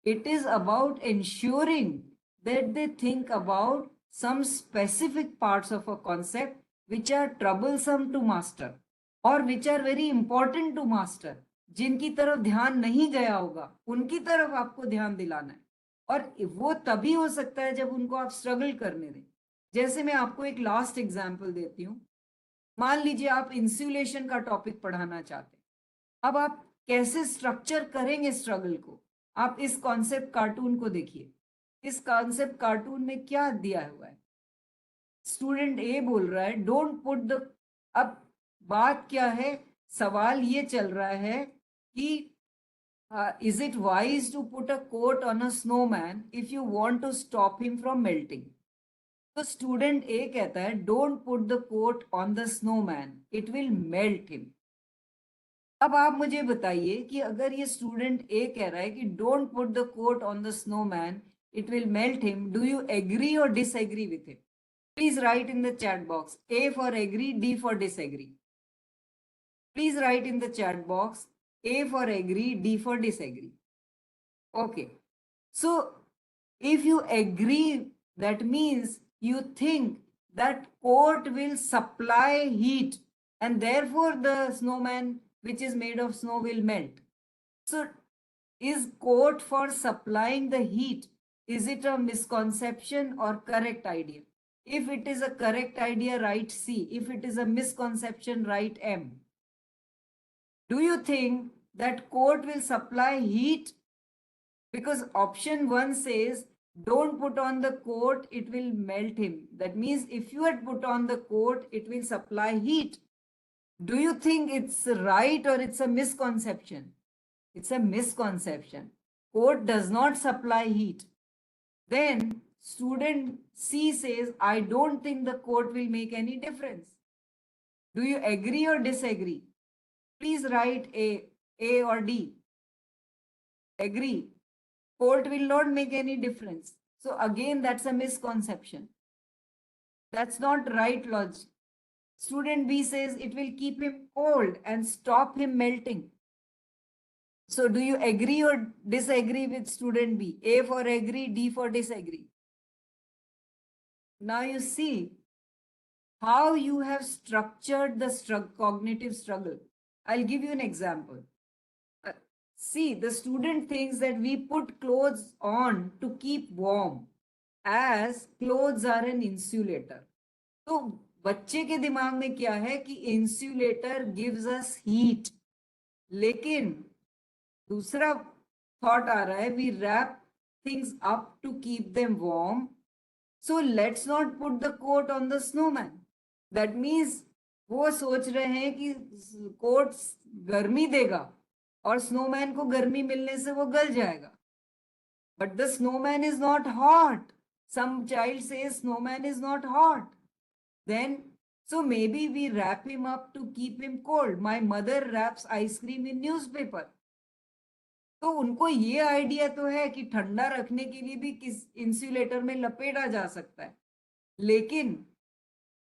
It is about ensuring that they think about some specific parts of a concept which are troublesome to master or which are very important to master, जिनकी तरफ ध्यान नहीं गया होगा उनकी तरफ आपको ध्यान दिलाना है। और वो तभी हो सकता है जब उनको आप स्ट्रगल करने दें। जैसे मैं आपको एक लास्ट एग्जांपल देती हूँ। मान लीजिए आप इंसुलेशन का टॉपिक पढ़ाना चाहते हैं। अब आप कैसे स्ट्रक्चर करेंगे स्ट्रगल को? आप इस कॉन्सेप्ट कार्टून को देखिए। इस कॉन्सेप्ट कार्टून में क्या दिया हुआ है? स्टूडेंट ए बोल रहा है डोंट पुट द, अब बात क्या है, सवाल ये चल रहा है कि is it wise to put a coat on a snowman if you want to stop him from melting? तो स्टूडेंट ए कहता है don't put the coat on the snowman, it will melt him. अब आप मुझे बताइए कि अगर ये स्टूडेंट ए कह रहा है कि don't put the coat on the snowman, it will melt him, do you agree और disagree with him? Please write in the chat box. A for agree, D for disagree. Please write in the chat box. A for agree, D for disagree. Okay. So if you agree, that means you think that coat will supply heat and therefore the snowman which is made of snow will melt. So is coat for supplying the heat, is it a misconception or correct idea? If it is a correct idea, write C. If it is a misconception, write M. Do you think that coat will supply heat? Because option 1 says, don't put on the coat, it will melt him. That means if you had put on the coat, it will supply heat. Do you think it's right or it's a misconception? It's a misconception. Coat does not supply heat. Then student C says, I don't think the coat will make any difference. Do you agree or disagree? Please write A or D. Agree. Coat will not make any difference. So again, that's a misconception. That's not right logic. Student B says it will keep him cold and stop him melting. So do you agree or disagree with student B? A for agree, D for disagree. Now you see how you have structured the cognitive struggle. I'll give you an example. See, the student thinks that we put clothes on to keep warm as clothes are an insulator. तो बच्चे के दिमाग में क्या है कि insulator gives us heat. लेकिन दूसरा thought आ रहा है we wrap things up to keep them warm. So let's not put the coat on the snowman. That means वो सोच रहे हैं कि कोट गर्मी देगा और स्नोमैन को गर्मी मिलने से वो गल जाएगा. But the snowman is not hot. Some child says snowman is not hot. Then, so maybe we wrap him up to keep him cold. My mother wraps ice cream in newspaper. तो उनको ये idea तो है कि ठंडा रखने के लिए भी किस इंसुलेटर में लपेटा जा सकता है, लेकिन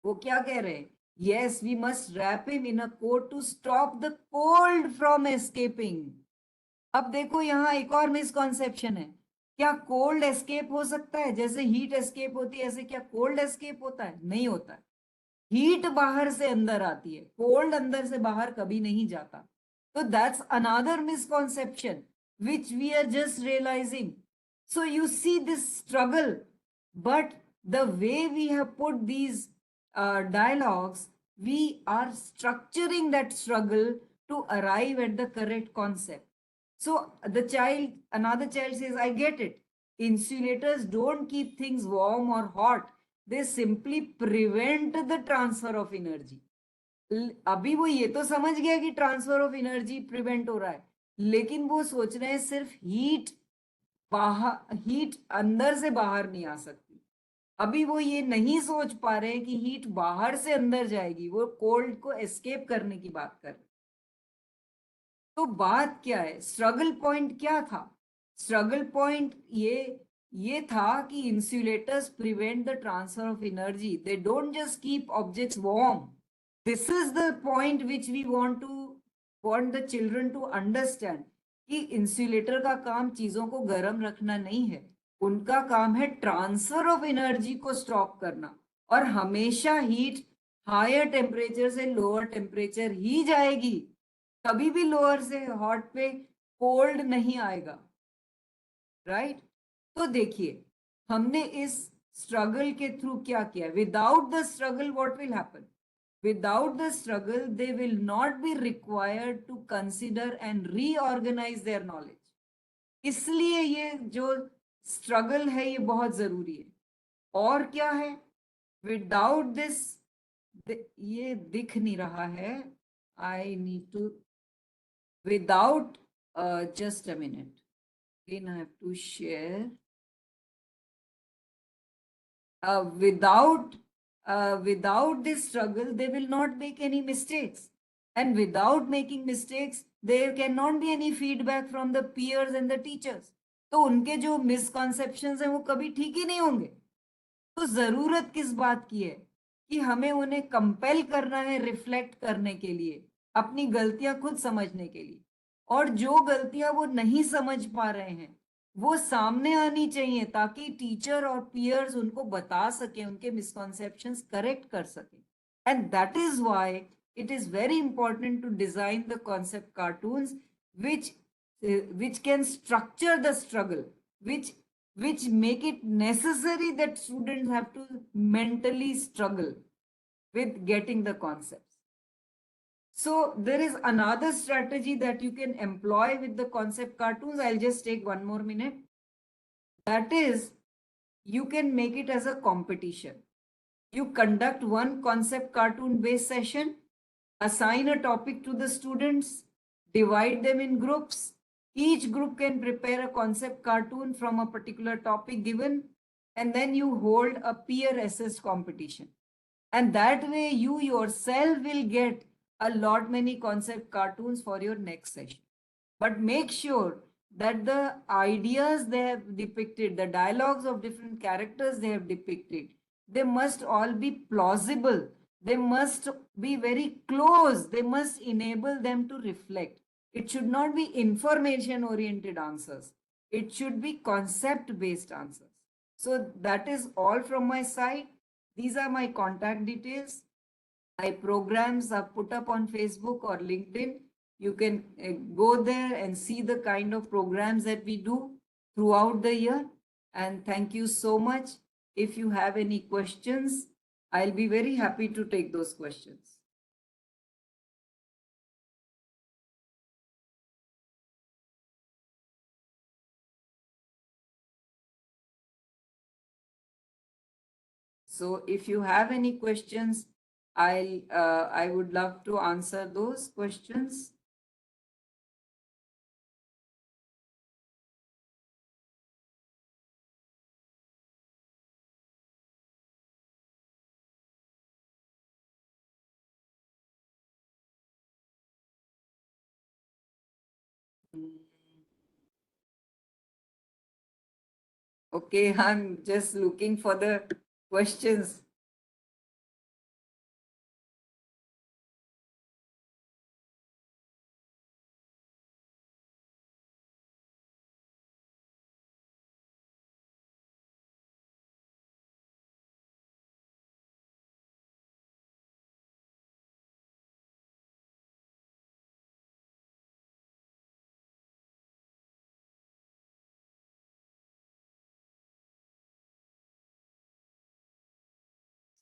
वो क्या कह रहे हैं? Yes, we must wrap him in a coat to stop the cold from escaping. अब देखो यहाँ एक और मिसकॉन्सेप्शन है. क्या कोल्ड एस्केप हो सकता है? जैसे हीट एस्केप होती है ऐसे क्या कोल्ड एस्केप होता है? नहीं होता है. हीट बाहर से अंदर आती है, कोल्ड अंदर से बाहर कभी नहीं जाता. तो that's another misconception which we are just realizing. So you see this struggle, but the way we have put these dialogues, we are structuring that struggle to arrive at the correct concept. So another child says, I get it. Insulators don't keep things warm or hot. They simply prevent the transfer of energy. अभी वो ये तो समझ गया कि transfer of energy prevent हो रहा है, लेकिन वो सोच रहे हैं सिर्फ हीट अंदर से बाहर नहीं आ सकती. अभी वो ये नहीं सोच पा रहे हैं कि हीट बाहर से अंदर जाएगी. वो कोल्ड को एस्केप करने की बात कर रहे. तो बात क्या है, स्ट्रगल पॉइंट क्या था? स्ट्रगल पॉइंट ये था कि insulators prevent the transfer of energy, they don't just keep objects warm. This is the point which we want the children to understand कि इंसुलेटर का काम चीजों को गर्म रखना नहीं है, उनका काम है ट्रांसफर ऑफ एनर्जी को स्टॉप करना. और हमेशा हीट हायर टेम्परेचर से लोअर टेम्परेचर ही जाएगी, कभी भी लोअर से हॉट पे कोल्ड नहीं आएगा. राइट? तो देखिए हमने इस स्ट्रगल के थ्रू क्या किया. Without the struggle what will happen? Without the struggle, they will not be required to consider and reorganize their knowledge. इसलिए ये जो स्ट्रगल है ये बहुत जरूरी है. और क्या है? विदाउट दिस, ये दिख नहीं रहा है. I need to, without, just a minute, again I have to share. Without this struggle, they will not make any mistakes. And without making mistakes, there cannot be any feedback from the peers and the teachers. तो उनके जो misconceptions हैं वो कभी ठीक ही नहीं होंगे. तो जरूरत किस बात की है कि हमें उन्हें कंपेल करना है रिफ्लेक्ट करने के लिए, अपनी गलतियां खुद समझने के लिए. और जो गलतियां वो नहीं समझ पा रहे हैं वो सामने आनी चाहिए ताकि टीचर और पीयर्स उनको बता सके, उनके मिसकॉन्सेप्शंस करेक्ट कर सके. And that is why it is very important to design the concept cartoons which can structure the struggle, which make it necessary that students have to mentally struggle with getting the concepts. So there is another strategy that you can employ with the concept cartoons. I'll just take one more minute. That is, you can make it as a competition. You conduct one concept cartoon based session, assign a topic to the students, divide them in groups. Each group can prepare a concept cartoon from a particular topic given, and then you hold a peer assessed competition. And that way you yourself will get a lot many concept cartoons for your next session. But make sure that the ideas they have depicted, the dialogues of different characters they have depicted, they must all be plausible. They must be very close. They must enable them to reflect. It should not be information oriented answers. It should be concept based answers. So that is all from my side. These are my contact details. My programs are put up on Facebook or LinkedIn. You can go there and see the kind of programs that we do throughout the year. And thank you so much. If you have any questions, I'll be very happy to take those questions. So if you have any questions, I would love to answer those questions. Okay, I'm just looking for the questions.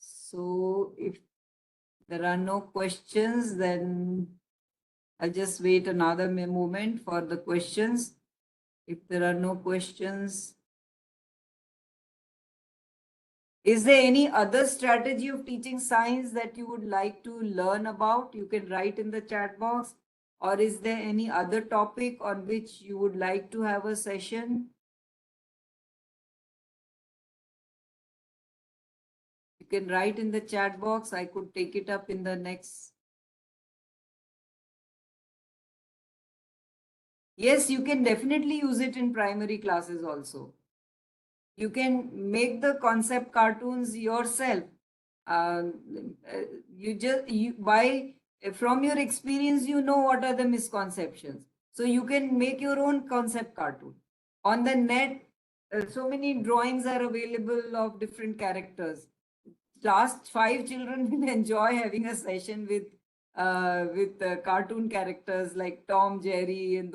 So if there are no questions, then I'll just wait another moment for the questions. If there are no questions, is there any other strategy of teaching science that you would like to learn about? You can write in the chat box. Or is there any other topic on which you would like to have a session? You can write in the chat box. I could take it up in the next Yes, you can definitely use it in primary classes also. You can make the concept cartoons yourself. Um, from your experience, you know what are the misconceptions. So you can make your own concept cartoon. On the net, so many drawings are available of different characters. Last 5 children will enjoy having a session with cartoon characters like Tom, Jerry, and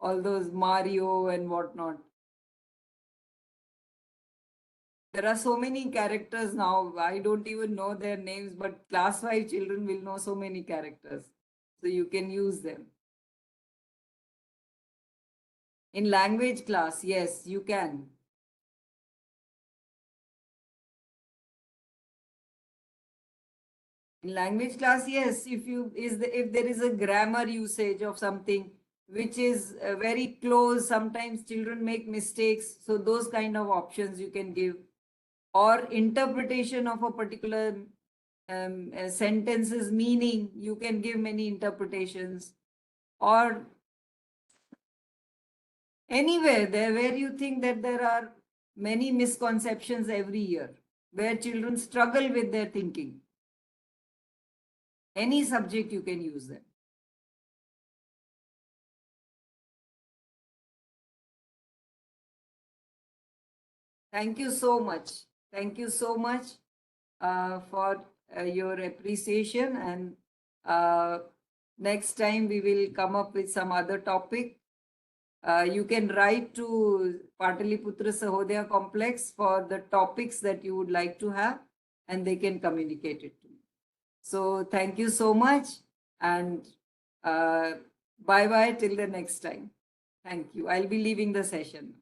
all those Mario and whatnot. There are so many characters now. I don't even know their names, but class 5 children will know so many characters. So you can use them. In language class, yes, you can. In language class, yes, if there is a grammar usage of something which is very close, sometimes children make mistakes. So those kind of options you can give, or interpretation of a particular sentence's meaning. You can give many interpretations, or anywhere there where you think that there are many misconceptions every year, where children struggle with their thinking. Any subject you can use them. Thank you so much. Thank you so much for your appreciation. And next time we will come up with some other topic. You can write to Pataliputra Sahodaya Complex for the topics that you would like to have, and they can communicate it to me. So thank you so much, and bye-bye till the next time. Thank you. I'll be leaving the session.